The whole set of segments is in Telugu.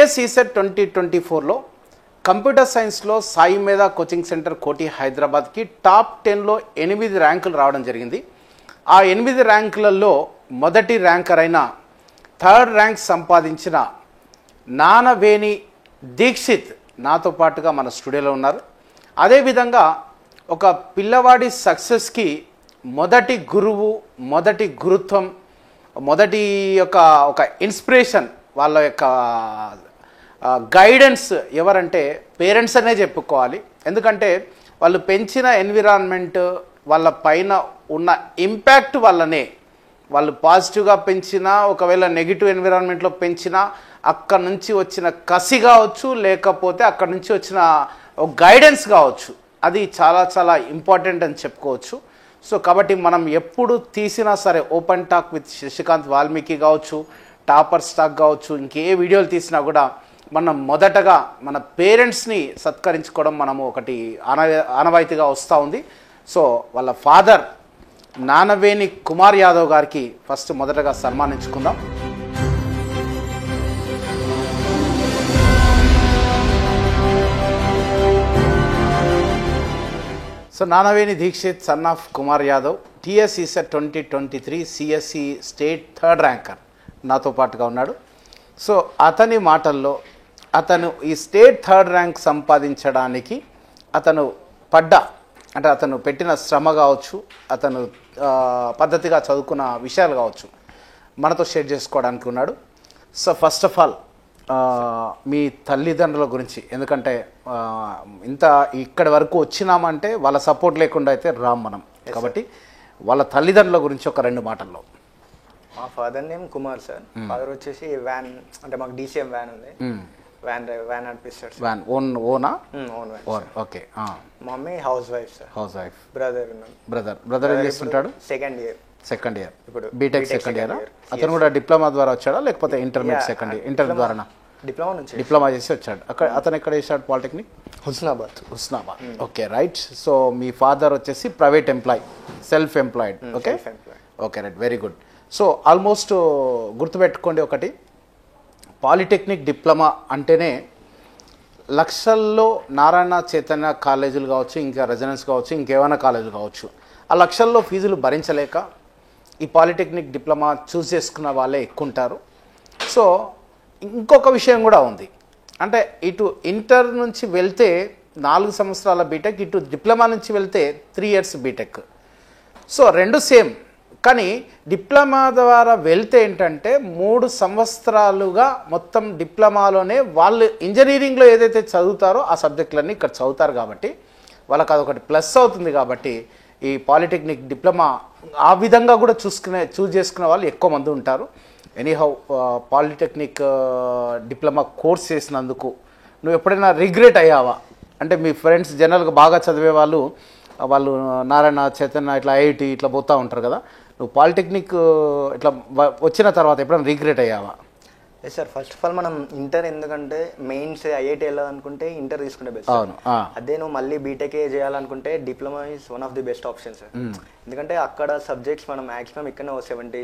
టీఎస్ ఈసెట్ 2024లో కంప్యూటర్ సైన్స్లో సాయి మీద కోచింగ్ సెంటర్ కోటి హైదరాబాద్కి టాప్ 10లో 8 ర్యాంకులు రావడం జరిగింది. ఆ 8 ర్యాంకులలో మొదటి ర్యాంకర్ అయిన థర్డ్ ర్యాంక్ సంపాదించిన నానవేణి దీక్షిత్ నాతో పాటుగా మన స్టూడియోలో ఉన్నారు. అదేవిధంగా ఒక పిల్లవాడి సక్సెస్కి మొదటి గురువు, మొదటి గురుత్వం, మొదటి ఒక ఇన్స్పిరేషన్, వాళ్ళ యొక్క గైడెన్స్ ఎవరంటే పేరెంట్స్ అనే చెప్పుకోవాలి. ఎందుకంటే వాళ్ళు పెంచిన ఎన్విరాన్మెంట్, వాళ్ళ పైన ఉన్న ఇంపాక్ట్ వల్లనే వాళ్ళు పాజిటివ్గా పెంచినా, ఒకవేళ నెగిటివ్ ఎన్విరాన్మెంట్లో పెంచినా అక్కడ నుంచి వచ్చిన కసి కావచ్చు, లేకపోతే అక్కడ నుంచి వచ్చిన గైడెన్స్ కావచ్చు, అది చాలా చాలా ఇంపార్టెంట్ అని చెప్పుకోవచ్చు. సో కాబట్టి మనం ఎప్పుడు తీసినా సరే open talk with Shashikant Valmiki కావచ్చు, టాపర్ స్టాక్ కావచ్చు, ఇంకే వీడియోలు తీసినా కూడా మనం మొదటగా మన పేరెంట్స్ని సత్కరించుకోవడం మనము ఒకటి ఆనవాయితీగా వస్తూ ఉంది. సో వాళ్ళ ఫాదర్ నానవేణి కుమార్ యాదవ్ గారికి ఫస్ట్ మొదటగా సన్మానించుకుందాం. So Nanaveni Dikshith son of Kumar Yadav, TS ECET 2023 CSC state third ranker నాతో పాటుగా ఉన్నాడు. సో అతని మాటల్లో అతను ఈ స్టేట్ థర్డ్ ర్యాంక్ సంపాదించడానికి అతను అంటే అతను పెట్టిన శ్రమ కావచ్చు, అతను పద్ధతిగా చదువుకున్న విషయాలు కావచ్చు మనతో షేర్ చేసుకోవడానికి ఉన్నాడు. సో ఫస్ట్ ఆఫ్ ఆల్ మీ తల్లిదండ్రుల గురించి, ఎందుకంటే ఇంత ఇక్కడి వరకు వచ్చినామంటే వాళ్ళ సపోర్ట్ లేకుండా అయితే రాం మనం, కాబట్టి వాళ్ళ తల్లిదండ్రుల గురించి ఒక 2 మాటల్లో. మా father name Kumar sir. Father వచ్చేసి వ్యాన్, అంటే మాకు డీసీఎం వ్యాన్ ఉంది, వ్యాన్ నడిపిస్తాడు. వ్యాన్ ఓనా? Own van. Okay. Mummy house wife sir. House wife. Brother ఏం చేస్తుంటాడు? సెకండ్ ఇయర్ ఇప్పుడు బీటెక్ సెకండ్ ఇయర్. అతను కూడా డిప్లొమా ద్వారా వచ్చాడా లేకపోతే ఇంటర్మీడియట్ సెకండ్ ఇయర్? ఇంటర్ ద్వారా డిప్లొమా చేసి వచ్చాడు. అతను ఎక్కడ చేశాడు? Polytechnic Husnabad. Okay, right. So మీ ఫాదర్ వచ్చేసి private employ, self employed. Okay right, very good. So almost గుర్తుపెట్టుకోండి ఒకటి, పాలిటెక్నిక్ డిప్లొమా అంటేనే లక్షల్లో నారాయణ చైతన్య కాలేజీలు కావచ్చు, ఇంకా రెసిడెన్స్ కావచ్చు, ఇంకేమైనా కాలేజీలు కావచ్చు, ఆ లక్షల్లో ఫీజులు భరించలేక ఈ పాలిటెక్నిక్ డిప్లొమా చూస్ చేసుకున్న వాళ్ళే ఎక్కువ ఉంటారు. సో ఇంకొక విషయం కూడా ఉంది, అంటే ఇటు ఇంటర్ నుంచి వెళ్తే 4 సంవత్సరాల బీటెక్, ఇటు డిప్లొమా నుంచి వెళ్తే 3 ఇయర్స్ బీటెక్. సో 2 సేమ్, కానీ డిప్లొమా ద్వారా వెళ్తే ఏంటంటే 3 సంవత్సరాలుగా మొత్తం డిప్లొమాలోనే వాళ్ళు ఇంజనీరింగ్లో ఏదైతే చదువుతారో ఆ సబ్జెక్టులన్నీ ఇక్కడ చదువుతారు, కాబట్టి వాళ్ళకి అదొకటి ప్లస్ అవుతుంది. కాబట్టి ఈ పాలిటెక్నిక్ డిప్లొమా ఆ విధంగా కూడా చూస్ చేసుకునే వాళ్ళు ఎక్కువ మంది ఉంటారు. ఎనీహౌ పాలిటెక్నిక్ డిప్లొమా కోర్స్ చేసినందుకు నువ్వు ఎప్పుడైనా రిగ్రెట్ అయ్యావా? అంటే మీ ఫ్రెండ్స్ జనరల్గా బాగా చదివే వాళ్ళు నారాయణ చైతన్య ఇట్లా ఐఐటి ఇట్లా పోతూ ఉంటారు కదా, నువ్వు పాలిటెక్నిక్ ఇట్లా వచ్చిన తర్వాత ఎప్పుడైనా రిగ్రెట్ అయ్యావా? Yes sir, first of all మనం ఇంటర్, ఎందుకంటే మెయిన్స్ ఐఐటి వెళ్ళాలనుకుంటే ఇంటర్ తీసుకుంటే బెస్ట్. అవును. అదే నువ్వు మళ్ళీ బీటెక్ చేయాలనుకుంటే diploma is one of the best option sir. ఎందుకంటే అక్కడ సబ్జెక్ట్స్ మనం మాక్సిమం ఇక్కడ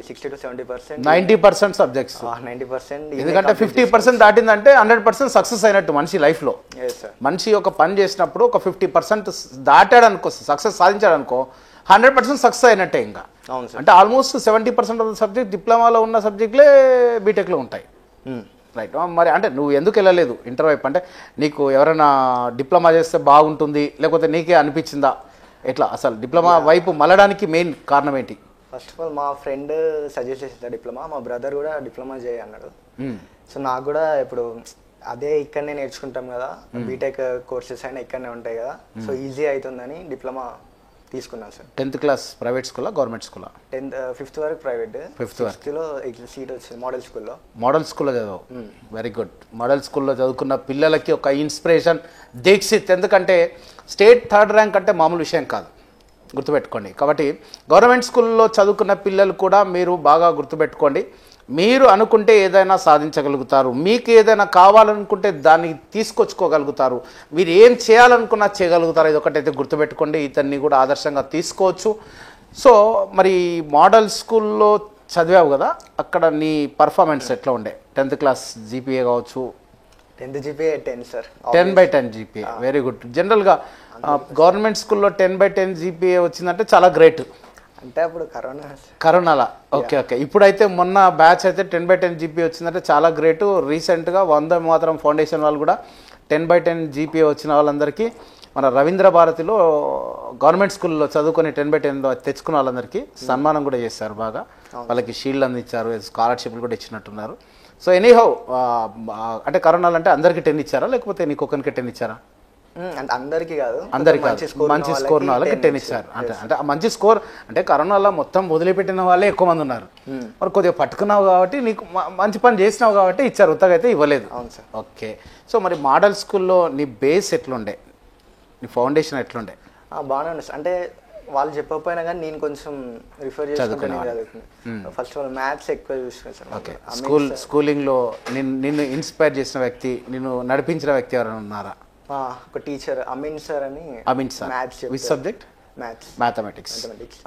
60 to 70%, 90% సబ్జెక్ట్స్, 90%. ఎందుకంటే 50% దాటిందంటే 100% సక్సెస్ అయినట్టు మనిషి లైఫ్లో. మనిషి ఒక పని చేసినప్పుడు ఒక 50% దాటాడు అనుకో, సక్సెస్ సాధించాడు అనుకో, 100% సక్సెస్ అయినట్టే. ఇంకా అంటే ఆల్మోస్ట్ 70% ఆఫ్ ద సబ్జెక్ట్ డిప్లొమాలో ఉన్న సబ్జెక్టులే బీటెక్లో ఉంటాయి. రైట్. మరి అంటే నువ్వు ఎందుకు వెళ్ళలేదు ఇంటర్ వైపు? అంటే నీకు ఎవరైనా డిప్లొమా చేస్తే బాగుంటుంది, లేకపోతే నీకే అనిపించిందా? ఎట్లా అసలు డిప్లొమా వైపు మళ్ళడానికి మెయిన్ కారణం ఏంటి? ఫస్ట్ ఆఫ్ ఆల్ మా ఫ్రెండ్ సజెస్ట్ చేసింది డిప్లొమా, మా బ్రదర్ కూడా డిప్లొమా చేయి అన్నాడు. సో నాకు కూడా ఇప్పుడు అదే ఇక్కడనే నేర్చుకుంటాం కదా, బీటెక్ కోర్సెస్ అయినా ఇక్కడనే ఉంటాయి కదా, సో ఈజీ అవుతుందని డిప్లొమా తీసుకున్నాను సార్. 10th క్లాస్ ప్రైవేట్ స్కూలా గవర్నమెంట్ స్కూలా? 5th వరకు ప్రైవేట్, 5th లో సీట్ వచ్చింది మోడల్ స్కూల్లో. మోడల్ స్కూల్లో చదువు, వెరీ గుడ్. మోడల్ స్కూల్లో చదువుకున్న పిల్లలకి ఒక ఇన్స్పిరేషన్ దీక్షిత్. ఎందుకంటే స్టేట్ థర్డ్ ర్యాంక్ అంటే మామూలు విషయం కాదు, గుర్తుపెట్టుకోండి. కాబట్టి గవర్నమెంట్ స్కూల్లో చదువుకున్న పిల్లలు కూడా మీరు బాగా గుర్తుపెట్టుకోండి, మీరు అనుకుంటే ఏదైనా సాధించగలుగుతారు, మీకు ఏదైనా కావాలనుకుంటే దాన్ని తీసుకొచ్చుకోగలుగుతారు, మీరు ఏం చేయాలనుకున్నా చేయగలుగుతారు. ఇది ఒకటైతే గుర్తుపెట్టుకోండి, ఇతన్ని కూడా ఆదర్శంగా తీసుకోవచ్చు. సో మరి మోడల్ స్కూల్లో చదివావు కదా, అక్కడ నీ పర్ఫార్మెన్స్ ఎట్లా ఉండే? 10th క్లాస్ జీపీఏ కావచ్చు, 10th GPA 10 sir. 10/10 GPA very good. జనరల్గా గవర్నమెంట్ స్కూల్లో 10/10 GPA వచ్చిందంటే చాలా గ్రేట్. అంటే అప్పుడు కరోనాలా ఓకే ఓకే. ఇప్పుడైతే మొన్న బ్యాచ్ అయితే 10/10 GPA వచ్చిందంటే చాలా గ్రేట్. రీసెంట్గా వందే మాతరం ఫౌండేషన్ వాళ్ళు కూడా 10/10 GPA వచ్చిన వాళ్ళందరికీ మన రవీంద్ర భారతిలో గవర్నమెంట్ స్కూల్లో చదువుకొని 10/10 తెచ్చుకున్న వాళ్ళందరికీ సన్మానం కూడా చేశారు. బాగా వాళ్ళకి షీల్డ్ అందించారు, స్కాలర్షిప్లు కూడా ఇచ్చినట్టున్నారు. సో ఎనీహౌ అంటే కరోనాలు అంటే అందరికీ 10 ఇచ్చారా లేకపోతే నీకు ఒకరికి 10 ఇచ్చారా? అందరికీ కాదు, అందరికీ మంచి స్కోర్ ఉన్న వాళ్ళకి 10 ఇచ్చారు. అంటే మంచి స్కోర్ అంటే కరోనాలో మొత్తం వదిలిపెట్టిన వాళ్ళే ఎక్కువ మంది ఉన్నారు. మరి కొద్దిగా పట్టుకున్నావు కాబట్టి నీకు మంచి పని చేసినావు కాబట్టి ఇచ్చారు, ఉత్తగా అయితే ఇవ్వలేదు. ఓకే. సో మరి మోడల్ స్కూల్లో నీ బేస్ ఎట్లుండే, నీ ఫౌండేషన్ ఎట్లుండే? బాగానే ఉంది. అంటే వాళ్ళు చెప్పకపోయినా కానీ నేను కొంచెం రిఫర్ చేసుకుంటే చదువుకున్నాను. ఫస్ట్ ఆఫ్ ఆల్ మ్యాథ్స్ ఎక్కువ చూసుకున్నాను. ఓకే. స్కూలింగ్లో నిన్ను ఇన్స్పైర్ చేసిన వ్యక్తి, నిన్ను నడిపించిన వ్యక్తి ఎవరైనా ఉన్నారా? ఒక టీచర్ అమీన్ సార్ అని. Amin sir maths which subject? Mathematics.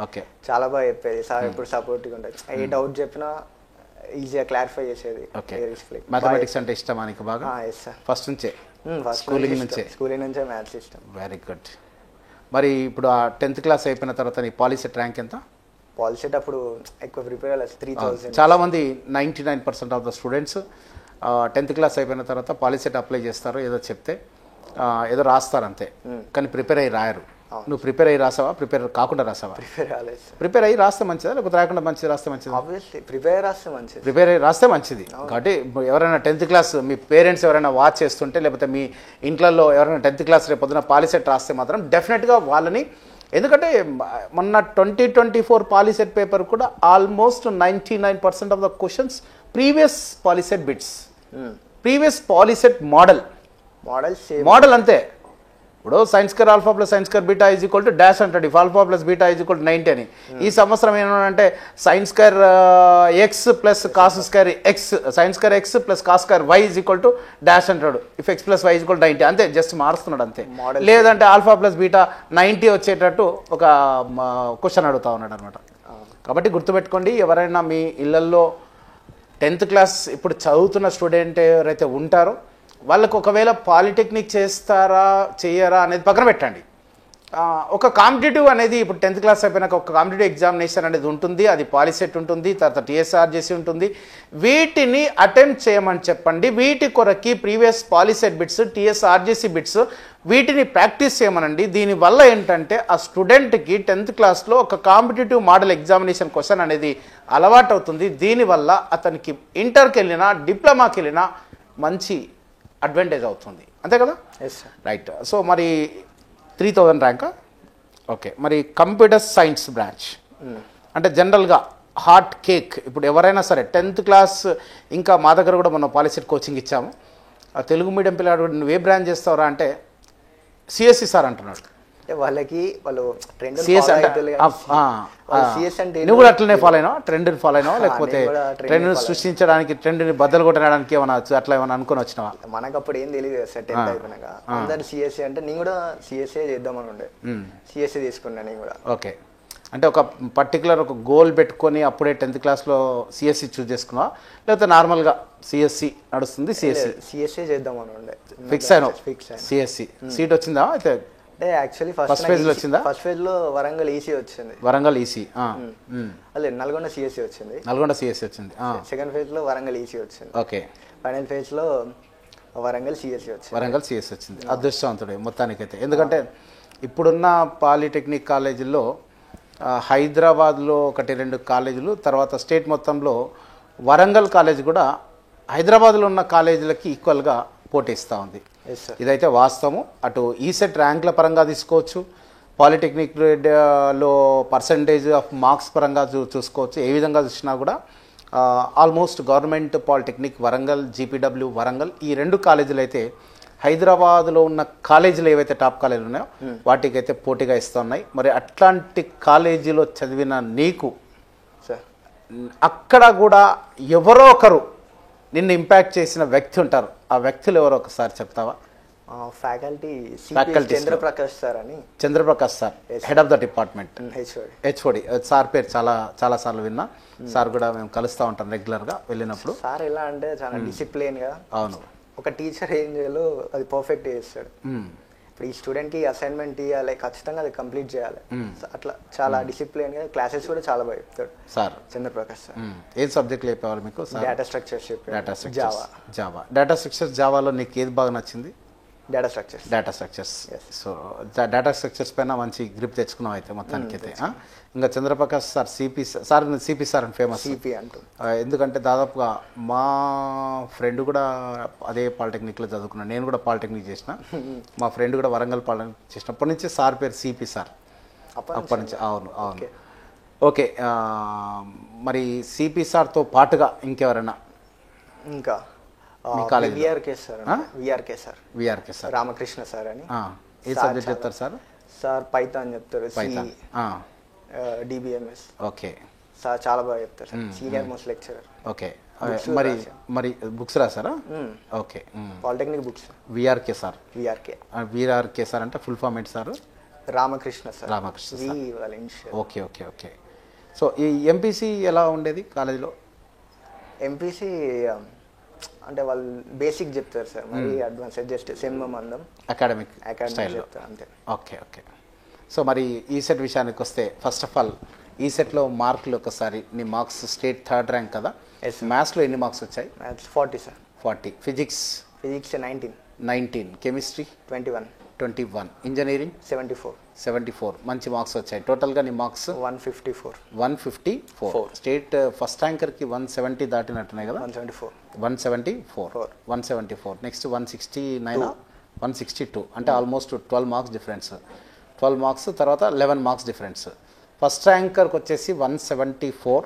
Okay. చాలా బాగా చెప్పేది సార్, ఎప్పుడు సపోర్టివ్గా ఉంటుంది. ఏ డౌట్ చెప్పినా ఈజీగా క్లారిఫై చేసేది. ఓకే. మ్యాథమెటిక్స్ అంటే ఇష్టమా నీకు బాగా? ఫస్ట్ నుంచే స్కూలింగ్ నుంచే మ్యాథ్స్ ఇష్టం. Very good. మరి ఇప్పుడు ఆ 10th క్లాస్ అయిపోయిన తర్వాత నీ పాలిసెట్ ర్యాంక్ ఎంత? పాలిసెట్ అప్పుడు ఎక్కువ ప్రిపేర్ అవ్వాలి, 3000. చాలామంది 99% of the students 10th class అయిపోయిన తర్వాత పాలిసెట్ అప్లై చేస్తారు, ఏదో చెప్తే ఏదో రాస్తారు అంతే, కానీ ప్రిపేర్ అయ్యి రాయరు. నువ్వు ప్రిపేర్ అయ్యి రాసావా, ప్రిపేర్ కాకుండా రాసావా? ప్రిపేర్ అయ్యి రాస్తే మంచిదా లేకపోతే రాకుండా మంచిది రాస్తే మంచిది? ప్రిపేర్ అయ్యి రాస్తే మంచిది. కాబట్టి ఎవరైనా 10th క్లాస్ మీ పేరెంట్స్ ఎవరైనా వాచ్ చేస్తుంటే లేకపోతే మీ ఇంట్లో ఎవరైనా 10th క్లాస్ రేపు పొద్దున పాలిసెట్ రాస్తే మాత్రం డెఫినెట్గా వాళ్ళని, ఎందుకంటే మొన్న 2024 పాలిసెట్ పేపర్ కూడా almost 99% of the questions previous POLYCET bits, previous POLYCET model అంతే. ఇప్పుడు sines square alpha plus sines square beta is equal to dash అంటాడు, if alpha plus beta is equal to 90 అని. ఈ సంవత్సరం ఏమంటే sines square x plus cos square x, sines square x plus cos square y is equal to dash అంటాడు, if x plus y is equal to 90 అంతే, జస్ట్ మారుస్తున్నాడు అంతే. లేదంటే ఆల్ఫా ప్లస్ బీటా 90 వచ్చేటట్టు ఒక క్వశ్చన్ అడుగుతా ఉన్నాడు అనమాట. కాబట్టి గుర్తుపెట్టుకోండి, ఎవరైనా మీ ఇళ్లల్లో 10th క్లాస్ ఇప్పుడు చదువుతున్న స్టూడెంట్ ఎవరైతే ఉంటారో వాళ్ళకు ఒకవేళ పాలిటెక్నిక్ చేస్తారా చేయరా అనేది పక్కన పెట్టండి. ఒక కాంపిటేటివ్ అనేది ఇప్పుడు 10th క్లాస్ అయిపోయినాక ఒక కాంపిటేటివ్ ఎగ్జామినేషన్ అనేది ఉంటుంది, అది పాలిసెట్ ఉంటుంది, తర్వాత TSRJC ఉంటుంది. వీటిని అటెంప్ట్ చేయమని చెప్పండి. వీటి కొరకి previous POLYCET bits, TSRJC bits వీటిని ప్రాక్టీస్ చేయమనండి. దీనివల్ల ఏంటంటే ఆ స్టూడెంట్కి 10th క్లాస్లో ఒక కాంపిటేటివ్ మోడల్ ఎగ్జామినేషన్ క్వశ్చన్ అనేది అలవాటు అవుతుంది. దీనివల్ల అతనికి ఇంటర్కి వెళ్ళినా డిప్లొమాకి వెళ్ళినా మంచి అడ్వాంటేజ్ అవుతుంది, అంతే కదా? రైట్. సో మరి 3000 ర్యాంకా? ఓకే. మరి కంప్యూటర్ సైన్స్ బ్రాంచ్ అంటే జనరల్గా హాట్ కేక్. ఇప్పుడు ఎవరైనా సరే 10th క్లాస్, ఇంకా మా దగ్గర కూడా మనం పాలిసెట్ కోచింగ్ ఇచ్చాము. ఆ తెలుగు మీడియం పిల్లాడు నువ్వు ఏ బ్రాంచ్ చేస్తావురా అంటే CSE సార్ అంటున్నాడు. వాళ్ళకి వాళ్ళు నువ్వు కూడా అట్లనే ఫాలో అయినా, ట్రెండ్ని ఫాలో అయినా లేకపోతే ట్రెండ్ని సృష్టించడానికి, ట్రెండ్ని బద్దలు కొట్టడానికి ఏమైనా అట్లా ఏమైనా అనుకుని వచ్చినావా? మనకు అప్పుడు ఏం తెలియదు కదా సార్, 10th అయిపోయినాక అందరు CSE అంటే నేను కూడా CSE చేద్దామని ఉండే, CSE తీసుకున్నా నేను కూడా. ఓకే. అంటే ఒక పర్టికులర్ ఒక గోల్ పెట్టుకొని అప్పుడే 10th క్లాస్లో CSE చూస్ చేసుకున్నావా లేకపోతే నార్మల్గా CSE నడుస్తుంది CSE చేద్దామని ఉండే? ఫిక్స్ అయినా CSE సీట్ వచ్చిందా? అయితే అంటే యాక్చువల్లీ ఫస్ట్ ఫేజ్ లో వచ్చిందా? ఫస్ట్ ఫేజ్ లో వరంగల్ EC వచ్చింది. వరంగల్ EC అదే నల్గొండ CSE వచ్చింది. నల్గొండ CSE వచ్చింది. సెకండ్ ఫేజ్ లో వరంగల్ EC వచ్చింది. ఓకే. ఫైనల్ ఫేజ్ లో వరంగల్ CSE వచ్చింది. వరంగల్ CSE వచ్చింది. అదృష్టవంతుడే మొత్తానికైతే. ఎందుకంటే ఇప్పుడున్న పాలిటెక్నిక్ కాలేజీల్లో హైదరాబాద్లో 1-2 కాలేజీలు, తర్వాత స్టేట్ మొత్తంలో వరంగల్ కాలేజ్ కూడా హైదరాబాద్లో ఉన్న కాలేజీలకి ఈక్వల్గా పోటీస్తూ ఉంది. ఇదైతే వాస్తవము. అటు ఈసెట్ ర్యాంకుల పరంగా తీసుకోవచ్చు, పాలిటెక్నిక్లో పర్సంటేజ్ ఆఫ్ మార్క్స్ పరంగా చూసుకోవచ్చు. ఏ విధంగా చూసినా కూడా almost government polytechnic Warangal, GPW Warangal ఈ 2 కాలేజీలు అయితే హైదరాబాద్లో ఉన్న కాలేజీలు ఏవైతే టాప్ కాలేజీలు ఉన్నాయో వాటికైతే పోటీగా ఇస్తూ ఉన్నాయి. మరి అట్లాంటి కాలేజీలో చదివిన నీకు అక్కడ కూడా ఎవరో ఒకరు నిన్ను ఇంపాక్ట్ చేసిన వ్యక్తి ఉంటారు. ఆ వ్యక్తులు ఎవరో ఒకసారి చెప్తావా? ఫ్యాకల్టీ చంద్రప్రకాష్ సార్ అని. Chandra Prakash sir, head of the department, HOD sir పేరు చాలా సార్లు విన్నా. సార్ కూడా మేము కలుస్తూ ఉంటాం రెగ్యులర్గా వెళ్ళినప్పుడు. సార్ ఎలా అంటే చాలా డిసిప్లిన్ గా, అవును, ఒక టీచర్ ఏం చేయాలో అది పర్ఫెక్ట్ చేస్తాడు. ఇప్పుడు ఈ స్టూడెంట్కి అసైన్మెంట్ ఇవ్వాలి, ఖచ్చితంగా అది కంప్లీట్ చేయాలి. అట్లా చాలా డిసిప్లిన్గా క్లాసెస్ కూడా చాలా బాగా చెప్తాడు సార్ చంద్రప్రకాష్ సార్. ఏం సబ్జెక్ట్లు చెప్పేవాళ్ళు మీకు? Data structures data structures, Java. Data structures జావాలో నీకు ఏది బాగా నచ్చింది? Data structures. So data structures పైన మంచి గ్రిప్ తెచ్చుకున్నాం అయితే మొత్తానికి అయితే. ఇంకా చంద్రప్రకాష్ సార్ సిపి సార్ అని ఫేమస్ సిపి అంటూ. ఎందుకంటే దాదాపుగా మా ఫ్రెండ్ కూడా అదే పాలిటెక్నిక్లో చదువుకున్నాను, నేను కూడా పాలిటెక్నిక్ చేసిన. మా ఫ్రెండ్ కూడా వరంగల్ పాలిటెక్నిక్ చేసినప్పటి నుంచి సార్ పేరు సిపి సార్, అప్పటి నుంచి. అవును. ఓకే. మరి సిపి సార్తో పాటుగా ఇంకెవరైనా? ఇంకా విఆర్కే సార్ రామకృష్ణ సార్ అని. ఏ సబ్జెక్ట్ చెప్తారు సార్? సార్ పైథాన్ చెప్తారు, డిబిఎంఎస్. ఓకే సార్ చాలా బాగా చెప్తారు sir, senior most lecturer. Okay. మరి బుక్స్ రాసారా? Okay. Polytechnic books. VRK sir అంటే ఫుల్ ఫామ్ ఏంటి sir? Ramakrishna sir. Okay. So ఈ ఎంపీసీ ఎలా ఉండేది కాలేజీలో? ఎంపీసీ అంటే వాళ్ళు బేసిక్ చెప్తారు సార్, మరి అడ్వాన్స్ జస్ట్ సెమ్ మందం అకాడమిక్ చెప్తారు అంతే. ఓకే. సో మరి ఈసెట్ విషయానికి వస్తే, ఫస్ట్ ఆఫ్ ఆల్ ఈసెట్లో మార్కులు ఒకసారి, నీ మార్క్స్ స్టేట్ 3rd ర్యాంక్ కదా. మ్యాథ్స్లో ఎన్ని మార్క్స్ వచ్చాయి? 40 సార్. 40. ఫిజిక్స్ 19. కెమిస్ట్రీ 21. ఇంజనీరింగ్ 74. మంచి మార్క్స్ వచ్చాయి. టోటల్గా నీ మార్క్స్ 154. స్టేట్ ఫస్ట్ ర్యాంకర్కి 170 దాటినట్టున్నాయి కదా. 174. నెక్స్ట్ 169, 162. అంటే ఆల్మోస్ట్ 12 మార్క్స్ డిఫరెన్స్. 12 మార్క్స్ తర్వాత 11 మార్క్స్ డిఫరెన్స్. ఫస్ట్ ర్యాంకర్కి వచ్చేసి 174.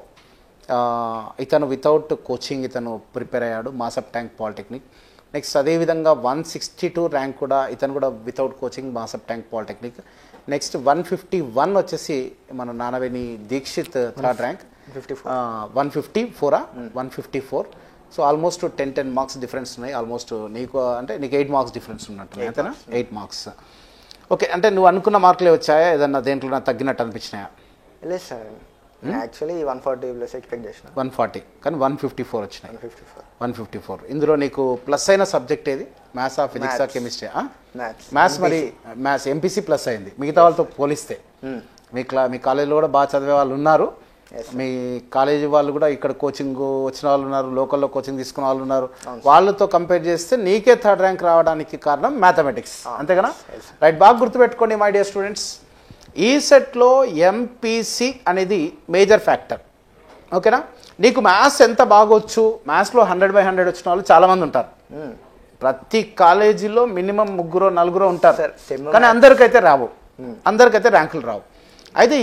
ఇతను వితౌట్ కోచింగ్ ఇతను ప్రిపేర్ అయ్యాడు, మాసప్ ట్యాంక్ పాలిటెక్నిక్. నెక్స్ట్ అదేవిధంగా 162 ర్యాంక్ కూడా ఇతను కూడా without coaching, Masab Tank polytechnic. Next 151 వచ్చేసి మన Nanaveni Dikshit 3rd rank. 154. So almost 10 marks difference ఉన్నాయి. ఆల్మోస్ట్ నీకు 8 మార్క్స్ డిఫరెన్స్ ఉన్నట్టు అంతేనా? 8 మార్క్స్. ఓకే. అంటే నువ్వు అనుకున్న మార్కులే వచ్చాయా? ఏదన్నా దేంట్లో తగ్గినట్టు అనిపించినాయా? లేదు సార్, యాక్చువల్లీ 140 ప్లస్ ఎక్స్పెక్ట్ చేసిన. 140 కానీ 154 వచ్చినాయి. 154. ఇందులో నీకు ప్లస్ అయిన సబ్జెక్ట్ ఏది? మ్యాథ్సా, ఫిజిక్సా, కెమిస్ట్రీ? మ్యాథ్స్. మరి మ్యాథ్స్ ఎంపీసీ ప్లస్ అయింది మిగతా వాళ్ళతో పోలిస్తే. మీ కాలేజీలో కూడా బాగా చదివే వాళ్ళు ఉన్నారు, మీ కాలేజీ వాళ్ళు కూడా ఇక్కడ కోచింగ్ వచ్చిన వాళ్ళు ఉన్నారు, లోకల్లో కోచింగ్ తీసుకున్న వాళ్ళు ఉన్నారు. వాళ్ళతో కంపేర్ చేస్తే నీకే 3rd ర్యాంక్ రావడానికి కారణం మ్యాథమెటిక్స్, అంతేనా? రైట్. బాగా గుర్తుపెట్టుకోండి మై డియర్ స్టూడెంట్స్, ఈ సెట్లో ఎంపీసీ అనేది మేజర్ ఫ్యాక్టర్. ఓకేనా? నీకు మ్యాథ్స్ ఎంత బాగొచ్చు, మ్యాథ్స్లో 100/100 వచ్చిన వాళ్ళు చాలామంది ఉంటారు. ప్రతి కాలేజీలో మినిమం 3-4 ఉంటారు, కానీ అందరికైతే రావు, అందరికైతే ర్యాంకులు రావు. అయితే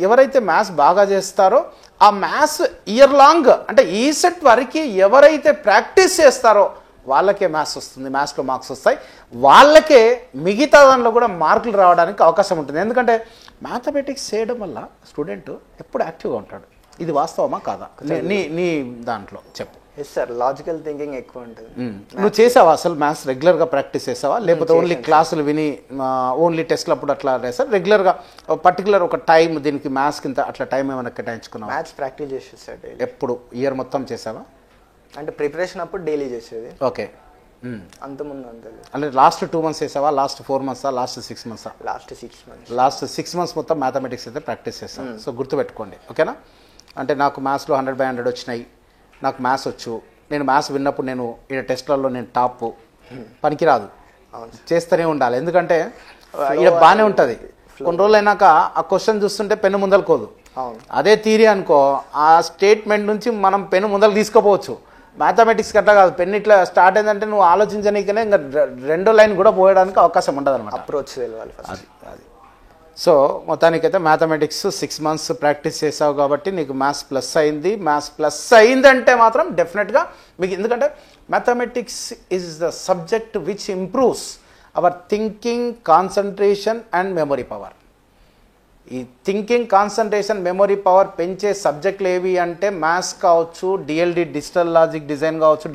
ఎవరైతే మ్యాథ్స్ బాగా చేస్తారో ఆ మ్యాథ్స్ ఇయర్ లాంగ్, అంటే ఈ సెట్ వరకు ఎవరైతే ప్రాక్టీస్ చేస్తారో వాళ్ళకే మ్యాథ్స్ వస్తుంది, మ్యాథ్స్లో మార్క్స్ వస్తాయి, వాళ్ళకే మిగతా దానిలో కూడా మార్కులు రావడానికి అవకాశం ఉంటుంది. ఎందుకంటే మ్యాథమెటిక్స్ చేయడం వల్ల స్టూడెంట్ ఎప్పుడు యాక్టివ్గా ఉంటాడు. ఇది వాస్తవమా కాదా? నీ దాంట్లో చెప్పు. ఎస్ సార్, లాజికల్ థింకింగ్ ఎక్కువ ఉంటుంది. నువ్వు చేసావా అసలు మ్యాథ్స్ రెగ్యులర్గా ప్రాక్టీస్ చేసావా, లేకపోతే ఓన్లీ క్లాసులు విని ఓన్లీ టెస్ట్లు అప్పుడు అట్లా సార్? రెగ్యులర్గా పర్టికులర్ ఒక టైం దీనికి మ్యాథ్స్ కింద అట్లా టైం ఏమైనా కేటాయించుకున్నావా? మ్యాథ్స్ ప్రాక్టీస్ చేసేది సార్ డైలీ. ఎప్పుడు ఇయర్ మొత్తం చేసావా? అంటే ప్రిపరేషన్ అప్పుడు డైలీ చేసేది. ఓకే. అంతకుముందు అంతే. అంటే లాస్ట్ 2 months చేసావా, last 4 months, last 6 months? Last 6 months మొత్తం మ్యాథమెటిక్స్ అయితే ప్రాక్టీస్ చేస్తాం. సో గుర్తుపెట్టుకోండి, ఓకేనా? అంటే నాకు మ్యాథ్స్లో 100/100 వచ్చినాయి, నాకు మ్యాథ్స్ వచ్చు, నేను మ్యాథ్స్ విన్నప్పుడు నేను ఇక్కడ టెస్ట్లలో నేను టాప్, పనికిరాదు, చేస్తూనే ఉండాలి. ఎందుకంటే ఇక్కడ బాగానే ఉంటుంది, కొన్ని రోజులు అయినాక ఆ క్వశ్చన్ చూస్తుంటే పెన్ను ముందలుకోదు. అదే థియరీ అనుకో, ఆ స్టేట్మెంట్ నుంచి మనం పెన్ను ముందలు తీసుకోపోవచ్చు. మ్యాథమెటిక్స్కి అట్లా కాదు, పెన్ ఇట్లా స్టార్ట్ అయిందంటే నువ్వు ఆలోచించనీకనే ఇంకా 2వ లైన్ కూడా పోయడానికి అవకాశం ఉండదు అనమాట. అప్రోచ్ తెలియాలి అది. సో మొత్తానికైతే మ్యాథమెటిక్స్ 6 months ప్రాక్టీస్ చేసావు కాబట్టి నీకు మ్యాథ్స్ ప్లస్ అయింది. మ్యాథ్స్ ప్లస్ అయిందంటే మాత్రం డెఫినెట్గా మీకు, ఎందుకంటే mathematics is the subject which improves our thinking, concentration and memory power. ఈ థింకింగ్, కాన్సన్ట్రేషన్, మెమొరీ పవర్ పెంచే సబ్జెక్టులు ఏవి అంటే మ్యాథ్స్ కావచ్చు, డిఎల్డి డిజిటల్ లాజిక్ డిజైన్ కావచ్చు,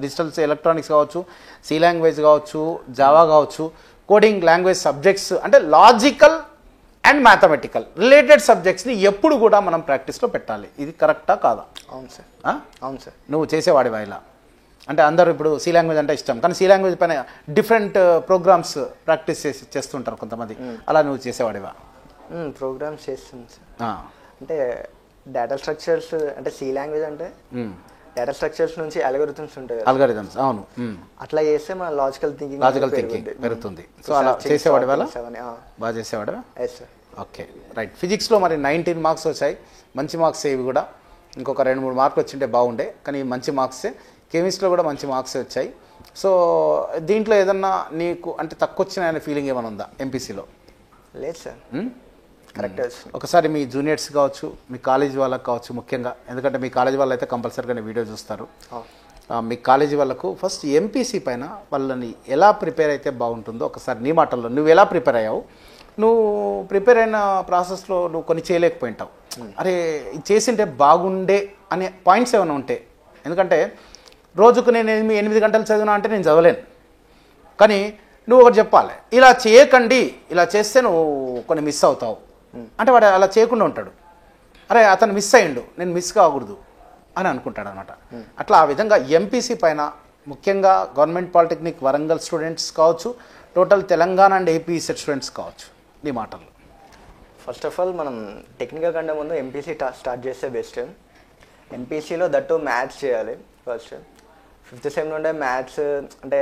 డిజిటల్ ఎలక్ట్రానిక్స్ కావచ్చు, సి లాంగ్వేజ్ కావచ్చు, జావా కావచ్చు, కోడింగ్ లాంగ్వేజ్ సబ్జెక్ట్స్, అంటే లాజికల్ అండ్ మ్యాథమెటికల్ రిలేటెడ్ సబ్జెక్ట్స్ని ఎప్పుడు కూడా మనం ప్రాక్టీస్లో పెట్టాలి. ఇది కరెక్టా కాదా? అవును సార్. అవును సార్. నువ్వు చేసేవాడివా ఇలా? అంటే అందరూ ఇప్పుడు సి లాంగ్వేజ్ అంటే ఇష్టం, కానీ సి లాంగ్వేజ్ పైన డిఫరెంట్ ప్రోగ్రామ్స్ ప్రాక్టీస్ చేస్తుంటారు కొంతమంది, అలా నువ్వు చేసేవాడివా? ప్రోగ్రామ్స్ చేస్తుంది సార్. అంటే డేటా స్ట్రక్చర్స్ అంటే సి లాంగ్వేజ్ అంటే డేటా స్ట్రక్చర్స్ నుంచి అల్గోరిథమ్స్ ఉంటాయి, అల్గోరిథమ్స్. అవును, అట్లా చేస్తే మన లాజికల్ థింకింగ్ పెరుగుతుంది. సో అలా చేసేవాడి వల్ల బాగా చేసేవాడివా? Okay, right. ఫిజిక్స్లో మరి 19 మార్క్స్ వచ్చాయి, మంచి మార్క్స్ ఇవి కూడా. ఇంకొక 2-3 మార్కులు వచ్చింటే బాగుండే, కానీ మంచి మార్క్సే. కెమిస్ట్రీలో కూడా మంచి మార్క్సే వచ్చాయి. సో దీంట్లో ఏదన్నా నీకు అంటే తక్కువ వచ్చిన ఫీలింగ్ ఏమైనా ఉందా ఎంపీసీలో? లేదు సార్, కరెక్ట్. ఒకసారి మీ జూనియర్స్ కావచ్చు, మీ కాలేజీ వాళ్ళకి కావచ్చు ముఖ్యంగా, ఎందుకంటే మీ కాలేజీ వాళ్ళు అయితే కంపల్సరీగా వీడియో చూస్తారు. మీ కాలేజీ వాళ్ళకు ఫస్ట్ ఎంపీసీ పైన వాళ్ళని ఎలా ప్రిపేర్ అయితే బాగుంటుందో ఒకసారి నీ మాటల్లో నువ్వు ఎలా ప్రిపేర్ అయ్యావు? నువ్వు ప్రిపేర్ అయిన ప్రాసెస్లో నువ్వు కొన్ని చేయలేకపోయింటావు, అరే ఇది చేసింటే బాగుండే అనే పాయింట్స్ ఏమైనా ఉంటాయి. ఎందుకంటే రోజుకు నేను 8 గంటలు చదివినా అంటే నేను చదవలేను, కానీ నువ్వు ఒకటి చెప్పాలి, ఇలా చేయకండి, ఇలా చేస్తే నువ్వు కొన్ని మిస్ అవుతావు అంటే వాడు అలా చేయకుండా ఉంటాడు. అరే అతను మిస్ అయ్యిండు, నేను మిస్ కాకూడదు అని అనుకుంటాడు అనమాట. అట్లా ఆ విధంగా ఎంపీసీ పైన ముఖ్యంగా గవర్నమెంట్ పాలిటెక్నిక్ వరంగల్ స్టూడెంట్స్ కావచ్చు, total Telangana and AP set students కావచ్చు, నీ మాటల్లో. ఫస్ట్ ఆఫ్ ఆల్ మనం టెక్నికల్ కంటే ముందు ఎంపీసీ స్టార్ట్ చేస్తే బెస్ట్. ఎంపీసీలో దట్టు మ్యాథ్స్ చేయాలి ఫస్ట్. 5th సెమ్ నుండే మ్యాథ్స్ అంటే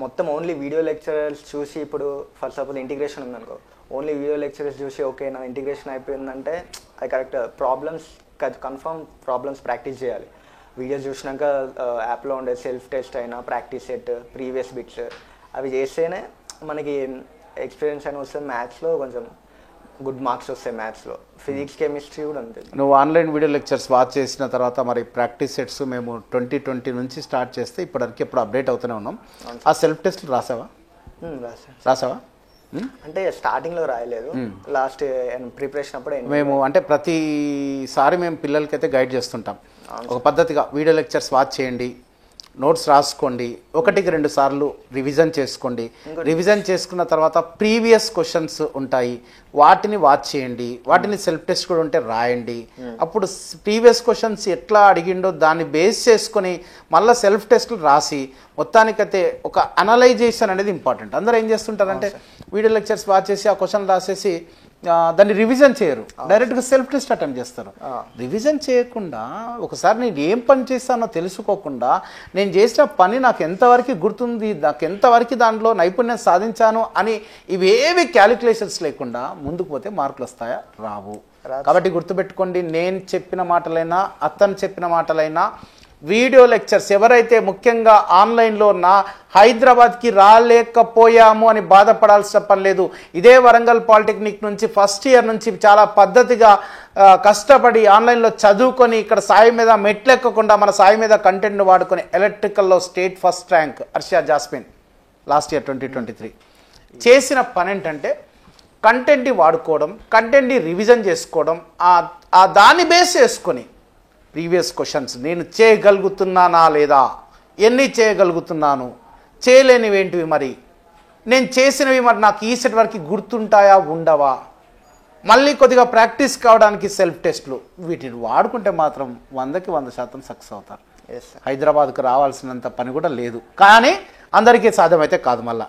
మొత్తం ఓన్లీ వీడియో లెక్చరర్స్ చూసి, ఇప్పుడు ఫర్ సపోజ్ ఇంటిగ్రేషన్ ఉందనుకో, ఓన్లీ వీడియో లెక్చరర్స్ చూసి ఓకే నా ఇంటిగ్రేషన్ అయిపోయిందంటే అది కరెక్ట్. కన్ఫర్మ్ ప్రాబ్లమ్స్ ప్రాక్టీస్ చేయాలి. వీడియోస్ చూసినాక యాప్లో ఉండే సెల్ఫ్ టెస్ట్ అయినా, ప్రాక్టీస్ సెట్, ప్రీవియస్ బిట్స్ అవి చేస్తేనే మనకి ఎక్స్పీరియన్స్ అని వస్తే మ్యాథ్స్లో కొంచెం గుడ్ మార్క్స్ వస్తాయి. మ్యాథ్స్లో, ఫిజిక్స్, కెమిస్ట్రీ కూడా అంతే. నువ్వు ఆన్లైన్ వీడియో లెక్చర్స్ వాచ్ చేసిన తర్వాత మరి ప్రాక్టీస్ సెట్స్ మేము 2020 నుంచి స్టార్ట్ చేస్తే ఇప్పటివరకు ఎప్పుడు అప్డేట్ అవుతూనే ఉన్నాం. ఆ సెల్ఫ్ టెస్ట్లు రాసావా? రాసావా? అంటే స్టార్టింగ్లో రాయలేదు, లాస్ట్ ప్రిపరేషన్ అప్పుడే. మేము అంటే ప్రతిసారి మేము పిల్లలకైతే గైడ్ చేస్తుంటాం, ఒక పద్ధతిగా వీడియో లెక్చర్స్ వాచ్ చేయండి, నోట్స్ రాసుకోండి, 1-2 సార్లు రివిజన్ చేసుకోండి. రివిజన్ చేసుకున్న తర్వాత ప్రీవియస్ క్వశ్చన్స్ ఉంటాయి, వాటిని వాచ్ చేయండి, వాటిని సెల్ఫ్ టెస్ట్ కూడా ఉంటే రాయండి. అప్పుడు ప్రీవియస్ క్వశ్చన్స్ ఎట్లా అడిగిండో దాన్ని బేస్ చేసుకొని మళ్ళీ సెల్ఫ్ టెస్ట్లు రాసి మొత్తానికైతే ఒక అనలైజేషన్ అనేది ఇంపార్టెంట్. అందరూ ఏం చేస్తుంటారంటే వీడియో లెక్చర్స్ వాచ్ చేసి ఆ క్వశ్చన్ రాసేసి దాన్ని రివిజన్ చేయరు, డైరెక్ట్గా సెల్ఫ్ టెస్ట్ అటెంప్ట్ చేస్తారు. రివిజన్ చేయకుండా ఒకసారి నేను ఏం పని చేస్తానో తెలుసుకోకుండా నేను చేసిన పని నాకు ఎంతవరకు గుర్తుంది, నాకు ఎంతవరకు దాంట్లో నైపుణ్యం సాధించాను అని ఇవేవి క్యాలిక్యులేషన్స్ లేకుండా ముందుకు పోతే మార్కులు వస్తాయా? రావు. కాబట్టి గుర్తుపెట్టుకోండి, నేను చెప్పిన మాటలైనా అతను చెప్పిన మాటలైనా వీడియో లెక్చర్స్ ఎవరైతే ముఖ్యంగా ఆన్లైన్లో హైదరాబాద్కి రాలేకపోయాము అని బాధపడాల్సిన పని లేదు. ఇదే వరంగల్ పాలిటెక్నిక్ నుంచి ఫస్ట్ ఇయర్ నుంచి చాలా పద్ధతిగా కష్టపడి ఆన్లైన్లో చదువుకొని ఇక్కడ సాయి మీద మెట్లెక్కకుండా మన సాయి మీద కంటెంట్ను వాడుకొని ఎలక్ట్రికల్లో state first rank Arshiya Jasmine last year 2023 చేసిన పని ఏంటంటే కంటెంట్ని వాడుకోవడం, కంటెంట్ని రివిజన్ చేసుకోవడం, దాన్ని బేస్ చేసుకొని ప్రీవియస్ క్వశ్చన్స్ నేను చేయగలుగుతున్నానా లేదా, ఎన్ని చేయగలుగుతున్నాను, చేయలేనివేంటివి, మరి నేను చేసినవి మరి నాకు ఈ సెట్ వరకు గుర్తుంటాయా ఉండవా, మళ్ళీ కొద్దిగా ప్రాక్టీస్ కావడానికి సెల్ఫ్ టెస్ట్లు, వీటిని వాడుకుంటే మాత్రం 100% సక్సెస్ అవుతారు. హైదరాబాద్కు రావాల్సినంత పని కూడా లేదు, కానీ అందరికీ సాధ్యమైతే కాదు. మళ్ళీ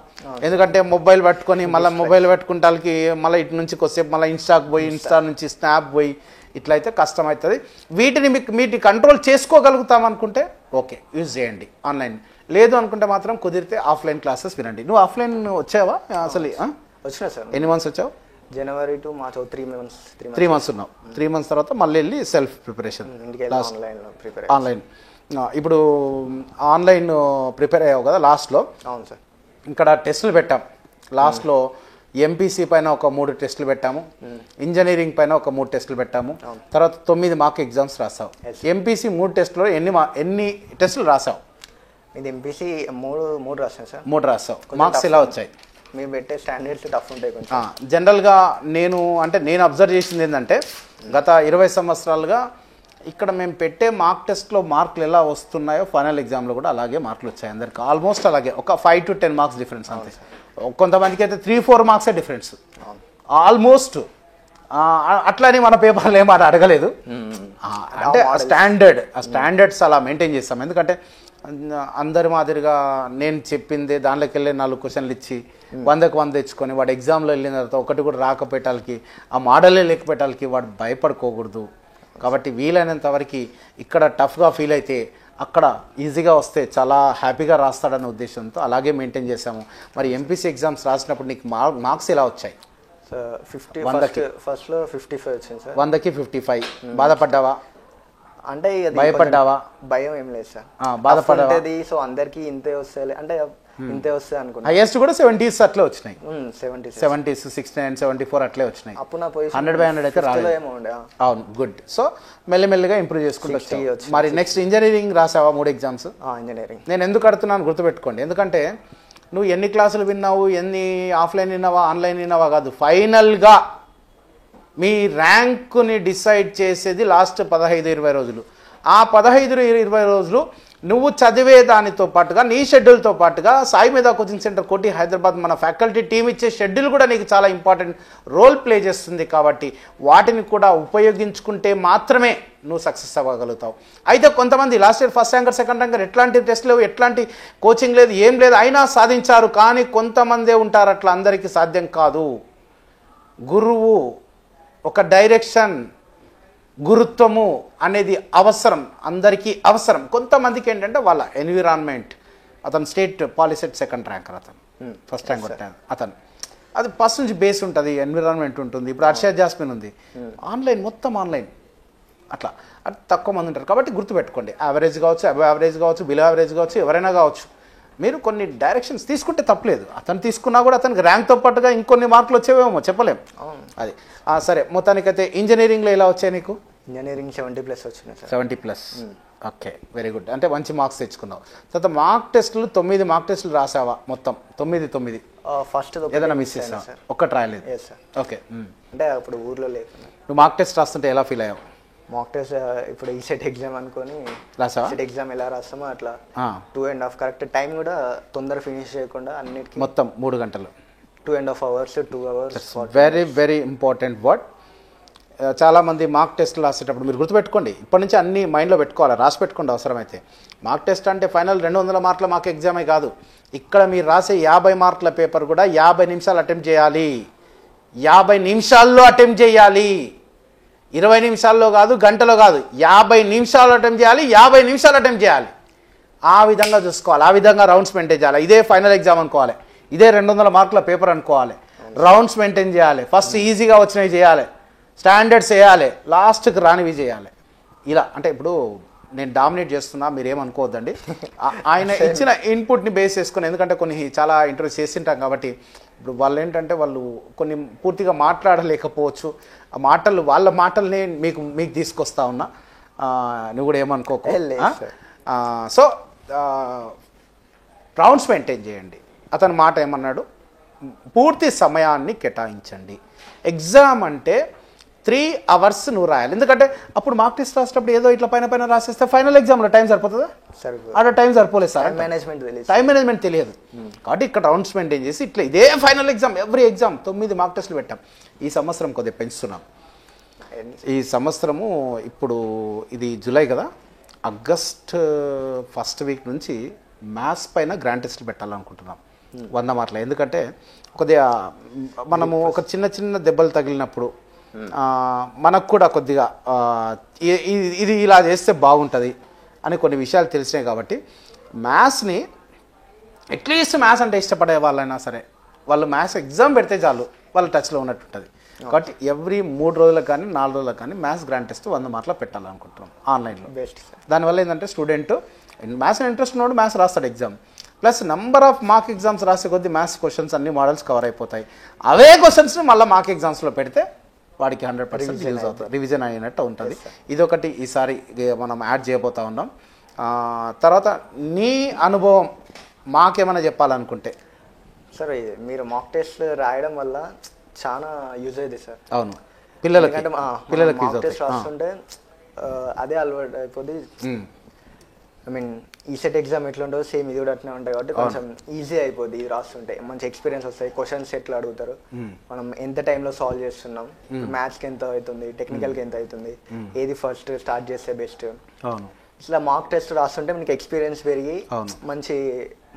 ఎందుకంటే మొబైల్ పట్టుకొని మళ్ళీ మొబైల్ పెట్టుకుంటానికి మళ్ళీ ఇటు నుంచి కొద్దిసేపు మళ్ళీ ఇన్స్టాకి పోయి, ఇన్స్టా నుంచి స్నాప్ పోయి ఇట్లయితే కష్టమవుతుంది. వీటిని మీకు కంట్రోల్ చేసుకోగలుగుతామనుకుంటే ఓకే యూజ్ చేయండి ఆన్లైన్, లేదు అనుకుంటే మాత్రం కుదిరితే ఆఫ్లైన్ క్లాసెస్ వినండి. నువ్వు ఆఫ్లైన్ వచ్చావా అసలు? వచ్చినా సార్. ఎన్ని మంత్స్ వచ్చావు? జనవరి టు మార్చ్ 3 మంత్స్ ఉన్నావు. 3 మంత్స్ తర్వాత మళ్ళీ వెళ్ళి సెల్ఫ్ ప్రిపరేషన్ ఆన్లైన్. ఇప్పుడు ఆన్లైన్ ప్రిపేర్ అయ్యావు కదా లాస్ట్లో? అవును సార్. ఇక్కడ టెస్టులు పెట్టాం లాస్ట్లో. ఎంపీసీ పైన ఒక 3 టెస్టులు పెట్టాము, ఇంజనీరింగ్ పైన ఒక 3 టెస్టులు పెట్టాము, తర్వాత 9 మార్క్ ఎగ్జామ్స్ రాసావు. ఎంపీసీ 3 టెస్టులో ఎన్ని టెస్టులు రాసావు? ఇది ఎంపీసీ 3 రాసాను సార్. 3 రాసావు. మార్క్స్ ఎలా వచ్చాయి? మీరు పెట్టే స్టాండర్డ్స్ టఫ్ ఉంటాయి కొంచెం. జనరల్గా నేను అబ్జర్వ్ చేసింది ఏంటంటే గత 20 సంవత్సరాలుగా ఇక్కడ మేము పెట్టే మార్క్ టెస్ట్లో మార్కులు ఎలా వస్తున్నాయో ఫైనల్ ఎగ్జామ్లో కూడా అలాగే మార్కులు వచ్చాయి అందరికి, ఆల్మోస్ట్ అలాగే. ఒక 5 to 10 మార్క్స్ డిఫరెన్స్ అంతే. కొంతమందికి అయితే 3-4 మార్క్సే డిఫరెన్స్ ఆల్మోస్ట్. అట్లని మన పేపర్లు ఏమాట అడగలేదు, అంటే స్టాండర్డ్స్ అలా మెయింటైన్ చేస్తాం. ఎందుకంటే అందరి మాదిరిగా నేను చెప్పిందే దాంట్లోకి వెళ్ళి 4 క్వశ్చన్లు ఇచ్చి 100కి 100 తెచ్చుకొని వాడు ఎగ్జామ్లో వెళ్ళిన తర్వాత ఒకటి కూడా రాకపోయటానికి ఆ మోడలే లేకపోయటానికి వాడు భయపడుకోకూడదు. కాబట్టి వీలైనంత వరకు ఇక్కడ టఫ్గా ఫీల్ అయితే అక్కడ ఈజీగా వస్తే చాలా హ్యాపీగా రాస్తాడనే ఉద్దేశంతో అలాగే మెయింటైన్ చేశాము. మరి ఎంపీసీ ఎగ్జామ్స్ రాసినప్పుడు నీకు మార్క్స్ ఎలా వచ్చాయి? 50 ఫస్ట్లో 55 వచ్చింది సార్. 100కి 55. బాధపడ్డావా? అంటే భయపడ్డావా? భయం ఏం లేదు సార్. బాధపడ్డది. సో అందరికి ఇంతే వస్తాయి అంటే ఇంతే వస్తాయి అనుకున్నా. హైయెస్ట్ కూడా 70s అట్లే వచ్చినాయి. 70s 69 74 అట్లే వచ్చినాయి. అప్పుడు నా పొజిషన్ 100/100 అయితే రాలేదు. అవును, గుడ్. సో మెల్లిమెల్లిగా ఇంప్రూవ్ చేసుకుంటూ వచ్చావు. మరి నెక్స్ట్ ఇంజనీరింగ్ రాసావా 3 ఎగ్జామ్స్? ఇంజనీరింగ్ నేను ఎందుకు అడుగుతున్నాను గుర్తుపెట్టుకోండి. ఎందుకంటే నువ్వు ఎన్ని క్లాసులు విన్నావు, ఎన్ని ఆఫ్లైన్ విన్నావా ఆన్లైన్ విన్నావా కాదు, ఫైనల్గా మీ ర్యాంకుని డిసైడ్ చేసేది లాస్ట్ 15-20 రోజులు. ఆ 15-20 రోజులు నువ్వు చదివే దానితో పాటుగా నీ షెడ్యూల్తో పాటుగా సాయి మేధా కోచింగ్ సెంటర్ కోటి హైదరాబాద్ మన ఫ్యాకల్టీ టీం ఇచ్చే షెడ్యూల్ కూడా నీకు చాలా ఇంపార్టెంట్ రోల్ ప్లే చేస్తుంది. కాబట్టి వాటిని కూడా ఉపయోగించుకుంటే మాత్రమే నువ్వు సక్సెస్ అవ్వగలుగుతావు. అయితే కొంతమంది last year first ranker second ranker ఎట్లాంటి టెస్ట్ లేవు, ఎట్లాంటి కోచింగ్ లేదు, ఏం లేదు, అయినా సాధించారు. కానీ కొంతమందే ఉంటారు, అట్లా అందరికీ సాధ్యం కాదు. గురువు, ఒక డైరెక్షన్, గురుత్వము అనేది అవసరం, అందరికీ అవసరం. కొంతమందికి ఏంటంటే వాళ్ళ ఎన్విరాన్మెంట్, అతను స్టేట్ పాలిసెట్ సెకండ్ ర్యాంకర్, అతను ఫస్ట్ ర్యాంక్ కొట్టాను, అతను అది ఫస్ట్ నుంచి బేస్ ఉంటుంది, ఎన్విరాన్మెంట్ ఉంటుంది. ఇప్పుడు అర్షద్ జాస్మిన్ ఉంది, ఆన్లైన్, మొత్తం ఆన్లైన్, అట్లా అది తక్కువ మంది ఉంటారు. కాబట్టి గుర్తుపెట్టుకోండి, యావరేజ్ కావచ్చు, అబవ్ యావరేజ్ కావచ్చు, బిలో యావరేజ్ కావచ్చు, ఎవరైనా కావచ్చు, మీరు కొన్ని డైరెక్షన్స్ తీసుకుంటే తప్పలేదు. అతను తీసుకున్నా కూడా అతనికి ర్యాంక్తో పాటుగా ఇంకొన్ని మార్కులు వచ్చేవేమో చెప్పలేం. అది సరే. మొత్తానికైతే ఇంజనీరింగ్లో ఎలా వచ్చాయి నీకు? ఇంజనీరింగ్ 70+ వచ్చినాయి సార్. 70+. Okay, very good. అంటే మంచి మార్క్స్ తెచ్చుకున్నావు. తర్వాత మార్క్ టెస్టులు 9 మార్క్ టెస్టులు రాసావా? మొత్తం 9 ఫస్ట్ ఏదైనా మిస్ చేసావా? ఒక్కటి రాయలేదు. ఓకే. అంటే అప్పుడు ఊర్లో లేకుండా. నువ్వు మార్క్ టెస్ట్ రాస్తుంటే ఎలా ఫీల్ అయ్యావు? మాక్ టెస్ట్ ఇప్పుడు ఈ సెట్ ఎగ్జామ్ అనుకొని రాసావా? సెట్ ఎగ్జామ్ ఎలా రాస్తామో అట్లా 2.5 కరెక్ట్ టైం కూడా తొందర ఫినిష్ చేయకుండా అన్నిటికీ మొత్తం 3 గంటలు 2.5 hours 2 hours. Very very important word. చాలామంది మార్క్ టెస్ట్లు రాసేటప్పుడు మీరు గుర్తుపెట్టుకోండి, ఇప్పటి నుంచి అన్ని మైండ్లో పెట్టుకోవాలి, రాసి పెట్టుకోండి అవసరమైతే. మార్క్ టెస్ట్ అంటే ఫైనల్ 200 మార్కుల మార్క్ ఎగ్జామే కాదు. ఇక్కడ మీరు రాసే 50 మార్కుల పేపర్ కూడా 50 నిమిషాలు అటెంప్ట్ చేయాలి. 50 నిమిషాల్లో అటెంప్ట్ చేయాలి. 20 నిమిషాల్లో కాదు, గంటలో కాదు, 50 నిమిషాలు అటెంప్ట్ చేయాలి. 50 నిమిషాలు అటెంప్ట్ చేయాలి. ఆ విధంగా చూసుకోవాలి, ఆ విధంగా రౌండ్స్ మెయింటైన్ చేయాలి. ఇదే ఫైనల్ ఎగ్జామ్ అనుకోవాలి, ఇదే 200 మార్కుల పేపర్ అనుకోవాలి. రౌండ్స్ మెయింటైన్ చేయాలి. ఫస్ట్ ఈజీగా వచ్చినవి చేయాలి, స్టాండర్డ్స్ వేయాలి, లాస్ట్కి రానివి చేయాలి. ఇలా అంటే ఇప్పుడు నేను డామినేట్ చేస్తున్నా, మీరేమనుకోవద్దండి. ఆయన ఇచ్చిన ఇన్పుట్ని బేస్ చేసుకుని, ఎందుకంటే కొన్ని చాలా ఇంటర్వ్యూస్ చేసింటాం కాబట్టి ఇప్పుడు వాళ్ళు ఏంటంటే వాళ్ళు కొన్ని పూర్తిగా మాట్లాడలేకపోవచ్చు. ఆ మాటలు, వాళ్ళ మాటల్ని మీకు తీసుకొస్తా ఉన్నా, నువ్వు కూడా ఏమనుకోకు. సో రౌండ్స్ మెయింటైన్ చేయండి. అతని మాట ఏమన్నాడు, పూర్తి సమయాన్ని కేటాయించండి. ఎగ్జామ్ అంటే 3 hours నువ్వు రాయాలి. ఎందుకంటే అప్పుడు మార్క్ టెస్ట్ రాసేటప్పుడు ఏదో ఇట్లా పైన రాసేస్తే ఫైనల్ ఎగ్జామ్లో టైం సరిపోతుందా? అక్కడ టైం సరిపోలేదు సార్, టైం మేనేజ్మెంట్ తెలియదు. కాబట్టి ఇక్కడ రౌండ్స్ మెయింటైన్ చేసి ఇట్లా ఇదే final exam, every exam 9 mark టెస్ట్లు పెట్టాం. ఈ సంవత్సరం కొద్దిగా పెంచుతున్నాం. ఈ సంవత్సరము ఇప్పుడు ఇది జూలై కదా, ఆగస్ట్ 1st వీక్ నుంచి మ్యాథ్స్ పైన గ్రాండ్ టెస్ట్లు పెట్టాలనుకుంటున్నాం 100 మార్కులు. ఎందుకంటే కొద్దిగా మనము ఒక చిన్న దెబ్బలు తగిలినప్పుడు మనకు కూడా కొద్దిగా ఇది ఇలా చేస్తే బాగుంటుంది అని కొన్ని విషయాలు తెలిసినాయి. కాబట్టి మ్యాథ్స్ని అట్లీస్ట్ మ్యాథ్స్ అంటే ఇష్టపడే వాళ్ళైనా సరే వాళ్ళు మ్యాథ్స్ ఎగ్జామ్ పెడితే చాలు వాళ్ళ టచ్లో ఉన్నట్టు ఉంటుంది. కాబట్టి ఎవ్రీ 3 రోజులకు కానీ 4 రోజులకు కానీ మ్యాథ్స్ గ్రాండ్ టెస్ట్ 100 మార్కులు పెట్టాలనుకుంటున్నాం ఆన్లైన్లో. దానివల్ల ఏంటంటే స్టూడెంట్ మ్యాథ్స్ ఇంట్రెస్ట్ ఉన్నోడు మ్యాథ్స్ రాస్తాడు exam, plus number of mark exams రాసే కొద్దీ మ్యాథ్స్ క్వశ్చన్స్ అన్ని మోడల్స్ కవర్ అయిపోతాయి. అవే క్వశ్చన్స్ని మళ్ళీ మార్క్ ఎగ్జామ్స్లో పెడితే వాడికి 100% యూజ్ అవుతుంది, రివిజన్ అయినట్టు ఉంటుంది. ఇదొకటి ఈసారి మనం యాడ్ చేయబోతా ఉన్నాం. తర్వాత నీ అనుభవం మాకేమైనా చెప్పాలనుకుంటే. సార్ మీరు మాక్ టెస్ట్ రాయడం వల్ల చాలా యూజ్ అయ్యింది సార్. అవును, పిల్లలకి మాక్ టెస్ట్ రాస్తుంటే అదే అలవాటు అయిపోద్ది. ఐ మీన్ ఈ సెట్ ఎగ్జామ్ ఎట్లా ఉంటుందో సేమ్ ఇది కూడా అట్లా ఉంటాయి కాబట్టి కొంచెం ఈజీ అయిపోద్ది. ఇది రాస్తుంటే మంచి ఎక్స్పీరియన్స్ వస్తాయి. క్వశ్చన్స్ ఎట్లా అడుగుతారు, మనం ఎంత టైంలో సాల్వ్ చేస్తున్నాం, మ్యాథ్స్కి ఎంత అవుతుంది, టెక్నికల్కి ఎంత అవుతుంది, ఏది ఫస్ట్ స్టార్ట్ చేస్తే బెస్ట్. ఇట్లా మాక్ టెస్ట్ రాస్తుంటే మీకు ఎక్స్పీరియన్స్ పెరిగి అవును. మంచి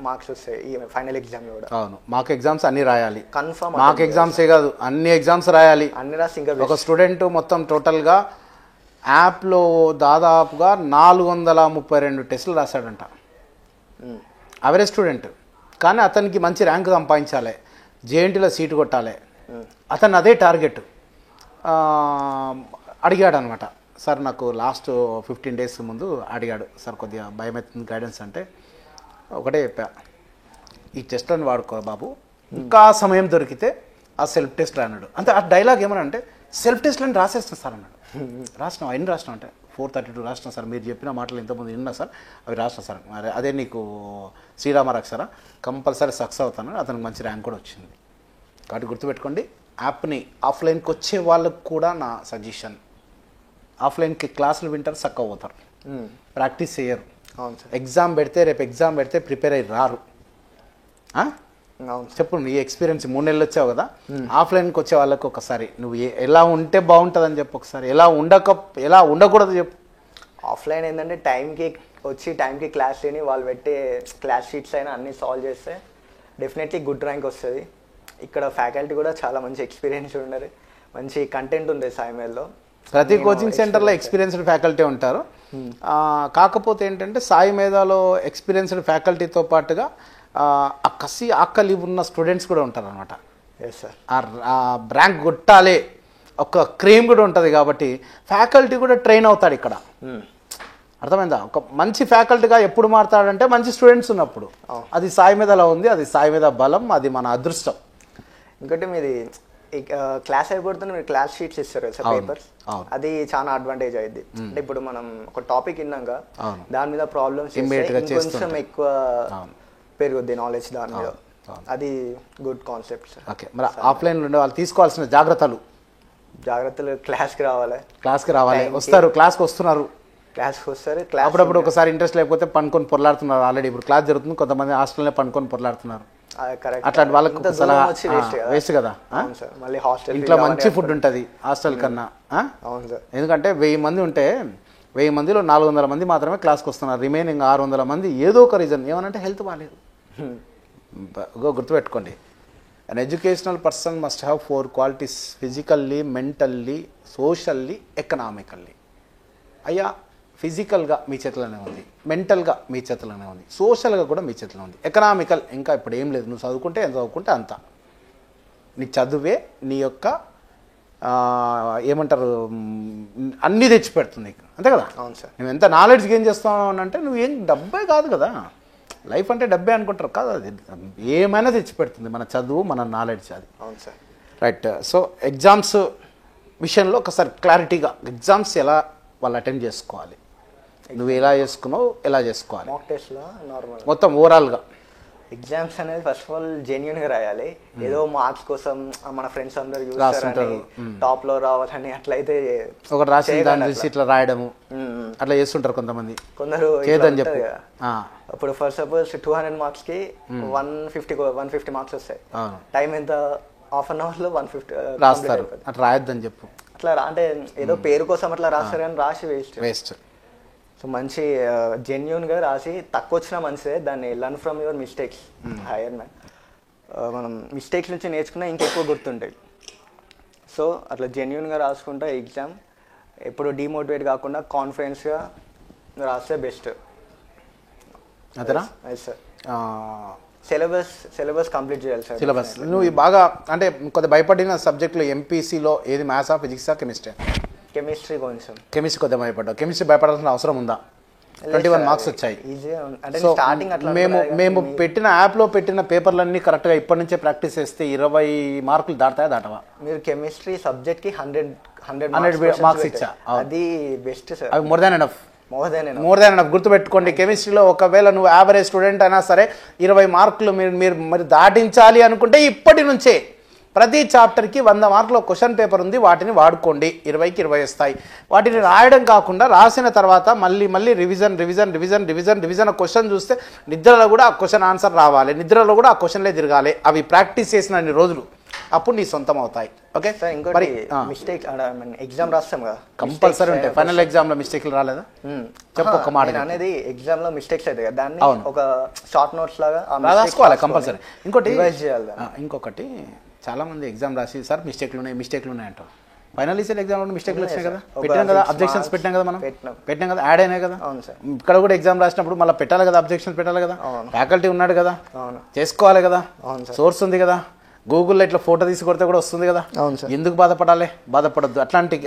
మార్క్స్ వస్తాయి ఈ ఫైనల్ ఎగ్జామ్ కూడా. అవును, మాకు ఎగ్జామ్స్ అన్ని రాయాలి. కన్ఫర్మ్ మాకు ఎగ్జామ్సే కాదు, అన్ని ఎగ్జామ్స్ రాయాలి. అన్ని రాసి ఇంకా ఒక స్టూడెంట్ మొత్తం టోటల్గా యాప్లో దాదాపుగా 432 టెస్టులు రాశాడంట, అవరేజ్ స్టూడెంట్. కానీ అతనికి మంచి ర్యాంక్ సంపాదించాలి, జేఎన్టీలో సీటు కొట్టాలి, అతను అదే టార్గెట్. అడిగాడు అనమాట, సార్ నాకు లాస్ట్ 15 days ముందు అడిగాడు, సార్ కొద్దిగా భయమవుతుంది గైడెన్స్ అంటే ఒకటే చెప్పా, ఈ టెస్ట్లను వాడుకో బాబు, ఇంకా సమయం దొరికితే ఆ సెల్ఫ్ టెస్ట్ అన్నాడు. అంతే, ఆ డైలాగ్ ఏమన్నా అంటే సెల్ఫ్ టెస్ట్లను రాసేస్తాను సార్ అన్నాడు. రాసినాం, ఎన్ని రాసినాం అంటే 432 రాసినా సార్, మీరు చెప్పిన మాటలు ఇంతకుముందు విన్నా సార్, అవి రాసినా సార్, మరి అదే నీకు శ్రీరామరక్షరా, కంపల్సరీ సక్సెస్ అవుతాను. అతనికి మంచి ర్యాంక్ కూడా వచ్చింది. కాబట్టి గుర్తుపెట్టుకోండి, యాప్ని ఆఫ్లైన్కి వచ్చే వాళ్ళకు కూడా నా సజెషన్, ఆఫ్లైన్కి క్లాసులు వింటారు, చక్కగా పోతారు, ప్రాక్టీస్ చేయరు. అవును సార్. ఎగ్జామ్ పెడితే ప్రిపేర్ అయ్యి రారు. అవును చెప్పు, నీ ఎక్స్పీరియన్స్ 3 నెలలు వచ్చావు కదా, ఆఫ్లైన్కి వచ్చే వాళ్ళకి ఒకసారి నువ్వు ఎలా ఉంటే బాగుంటుందని చెప్పు, ఒకసారి ఎలా ఉండకూడదు చెప్పు. ఆఫ్లైన్ ఏంటంటే టైంకి వచ్చి టైంకి క్లాస్ లేని వాళ్ళు పెట్టే క్లాస్ షీట్స్ అయినా అన్ని సాల్వ్ చేస్తే డెఫినెట్లీ గుడ్ ర్యాంక్ వస్తుంది. ఇక్కడ ఫ్యాకల్టీ కూడా చాలా మంచి ఎక్స్పీరియన్స్ ఉన్నారు, మంచి కంటెంట్ ఉంది సాయిమేల్లో. ప్రతి కోచింగ్ సెంటర్లో ఎక్స్పీరియన్స్డ్ ఫ్యాకల్టీ ఉంటారు. కాకపోతే ఏంటంటే సాయి మేధాలో ఎక్స్పీరియన్స్డ్ ఫ్యాకల్టీతో పాటుగా ఆ కసి ఆకలి ఉన్న స్టూడెంట్స్ కూడా ఉంటారు అనమాట. Yes sir. ఆ ర్యాంక్ కొట్టాలి ఒక క్రీమ్ కూడా ఉంటుంది కాబట్టి ఫ్యాకల్టీ కూడా ట్రైన్ అవుతాడు ఇక్కడ. అర్థమైందా? ఒక మంచి ఫ్యాకల్టీగా ఎప్పుడు మారుతాడంటే మంచి స్టూడెంట్స్ ఉన్నప్పుడు. అది సాయి మేధాలో ఉంది, అది సాయి మేధా బలం, అది మన అదృష్టం. ఇంకోటి మీది క్లాస్ అయిపోతుంది, మీరు క్లాస్ షీట్స్ ఇస్తారు సార్, పేపర్స్, అది చాలా అడ్వాంటేజ్ అయింది. అంటే ఇప్పుడు మనం ఒక టాపిక్ విన్నాక దాని మీద ప్రాబ్లమ్స్ కొంచెం ఎక్కువ పెరుగుద్ది నాలెడ్జ్ దాని మీద, అది గుడ్ కాన్సెప్ట్ సార్. ఓకే, మరి ఆఫ్లైన్లో ఉండే వాళ్ళు తీసుకోవాల్సిన జాగ్రత్తలు క్లాస్కి రావాలి, వస్తారు, క్లాస్కి వస్తున్నారు, క్లాస్కి వస్తారు, అప్పుడప్పుడు ఒకసారి ఇంట్రెస్ట్ లేకపోతే పనుకొని పొరలాడుతున్నారు. ఆల్రెడీ ఇప్పుడు క్లాస్ జరుగుతుంది, కొంతమంది హాస్టల్నే పనుకొని పొరలాడుతున్నారు. అట్లాంటి వాళ్ళకి వేస్ట్ కదా. మళ్ళీ హాస్టల్ ఇంట్లో మంచి ఫుడ్ ఉంటుంది హాస్టల్ కన్నా. ఎందుకంటే 1000 మంది ఉంటే 1000 మందిలో 400 మంది మాత్రమే క్లాస్కి వస్తున్నారు, రిమైనింగ్ 600 మంది ఏదో ఒక రీజన్ ఏమనంటే హెల్త్ బాగాలేదు. గుర్తుపెట్టుకోండి, an educational person must have 4 qualities: physically, mentally, socially, economically. అయ్యా, ఫిజికల్గా మీ చేతిలోనే ఉంది, మెంటల్గా మీ చేతిలోనే ఉంది, సోషల్గా కూడా మీ చేతిలో ఉంది, ఎకనామికల్ ఇంకా ఇప్పుడు ఏం లేదు. నువ్వు చదువుకుంటే ఎంత చదువుకుంటే అంత, నీ చదువే నీ యొక్క ఏమంటారు అన్నీ తెచ్చిపెడుతుంది, అంతే కదా. అవును సార్. నువ్వు ఎంత నాలెడ్జ్ గెయిన్ చేస్తావు అంటే నువ్వు ఏం డబ్బే కాదు కదా, లైఫ్ అంటే డబ్బే అనుకుంటారు కాదు, అది ఏమైనా తెచ్చిపెడుతుంది మన చదువు, మన నాలెడ్జ్, అది. అవును సార్. రైట్. సో ఎగ్జామ్స్ విషయంలో ఒకసారి క్లారిటీగా, ఎగ్జామ్స్ ఎలా వాళ్ళు అటెండ్ చేసుకోవాలి, నువ్వు ఎలా చేసుకున్నావు, ఎలా చేసుకోవాలి, మాక్ టెస్ట్లో నార్మల్ మొత్తం ఓవరాల్గా. ఎగ్జామ్స్ అనేది ఫస్ట్ ఆఫ్ ఆల్ జెన్యున్గా రాయాలి. ఏదో మార్క్స్ కోసం మన ఫ్రెండ్స్ అందరూ చూస్తారని టాప్ లో రావాలని అట్లయితే ఒకటి రాసి దాన్ని చూసి ఇట్లా రాయడము అట్లా చేస్తుంటారు కొంతమంది. కొందరు చేద్దని చెప్పి ఇప్పుడు ఫర్ సపోజ్ 200 మార్క్స్ కి 150 మార్క్స్ వస్తాయి. టైం ఎంత, హాఫ్ అన్ అవర్ లో 150 రాస్తారు. అట్లా రాయొద్దని చెప్పు. అట్లా అంటే ఏదో పేరు కోసం అట్లా రాస్తారు కానీ రాసి వేస్ట్. సో మంచి జెన్యున్గా రాసి తక్కువ వచ్చినా మంచిదే, దాన్ని learn from your mistakes, hire man. మనం మిస్టేక్స్ నుంచి నేర్చుకున్నా ఇంకెక్కువ గుర్తుంటాయి. సో అట్లా జెన్యున్గా రాసుకుంటా ఎగ్జామ్ ఎప్పుడు డిమోటివేట్ కాకుండా కాన్ఫిడెన్స్గా రాస్తే బెస్ట్. అదేనా? సార్. సిలబస్ కంప్లీట్ చేయాలి సార్. సిలబస్ నువ్వు బాగా అంటే కొద్దిగా భయపడిన సబ్జెక్టులు ఎంపీసీలో ఏది, మ్యాథ్సా, ఫిజిక్సా, కెమిస్ట్రీ? కెమిస్ట్రీ కొంచెం. కెమిస్ట్రీ కొద్దిగా భయపడ్డావు. కెమిస్ట్రీ భయపడాల్సిన అవసరం ఉందా? 21 మార్క్స్ వచ్చాయి. సో మేము పెట్టిన యాప్లో పెట్టిన పేపర్లన్నీ కరెక్ట్గా ఇప్పటి నుంచే ప్రాక్టీస్ చేస్తే 20 మార్కులు దాటాయా దాటవా? మీరు కెమిస్ట్రీ సబ్జెక్ట్కి 100 మార్క్స్ ఇచ్చా, అది బెస్ట్ సార్. అవి more than enough. More than enough. గుర్తుపెట్టుకోండి, కెమిస్ట్రీలో ఒకవేళ నువ్వు యావరేజ్ స్టూడెంట్ అయినా సరే 20 మార్కులు మీరు మరి దాటించాలి అనుకుంటే ఇప్పటి నుంచే ప్రతి చాప్టర్కి 100 మార్కుల క్వశ్చన్ పేపర్ ఉంది, వాటిని వాడుకోండి. 20కి 20 వస్తాయి. వాటిని రాయడం కాకుండా రాసిన తర్వాత మళ్ళీ రివిజన్ క్వశ్చన్ చూస్తే నిద్రలో కూడా ఆ క్వశ్చన్ ఆన్సర్ రావాలి, నిద్రలో కూడా ఆ క్వశ్చన్లే తిరగాలి. అవి ప్రాక్టీస్ చేసిన అన్ని రోజులు అప్పుడు నీ సొంతం అవుతాయి. ఓకే సార్ ఇంకోటి మిస్టేక్ ఎగ్జామ్ రాస్తాం కదా, కంపల్సరీ ఉంటాయి. ఫైనల్ ఎగ్జామ్లో మిస్టేక్లు రాలేదా? చెప్పు ఒక మాట. అనేది ఎగ్జామ్లో మిస్టేక్స్ అవుతాయి కదా, దాన్ని ఒక షార్ట్ నోట్స్ లాగా రాసుకోవాలి కంపల్సరీ. ఇంకోటి రివైజ్ చేయాలి. ఇంకొకటి చాలా మంది ఎగ్జామ్ రాసి సార్ మిస్టేక్లు ఉన్నాయి అంటారు. ఫైనల్ ఇయర్ ఎగ్జామ్లో మిస్టేక్లు వచ్చినాయి కదా, పెట్టాం కదా, అబ్జెక్షన్స్ పెట్టినాం కదా, మనం పెట్టినాం కదా, యాడ్ అయినాయి కదా. ఇక్కడ కూడా ఎగ్జామ్ రాసినప్పుడు మళ్ళీ పెట్టాలి కదా, అబ్జెక్షన్స్ పెట్టాలి కదా. ఫ్యాకల్టీ ఉన్నాడు కదా, చేసుకోవాలి కదా, సోర్స్ ఉంది కదా, గూగుల్లో ఇట్లా ఫోటో తీసి కొడితే కూడా వస్తుంది కదా. ఎందుకు బాధపడాలి? బాధపడద్దు.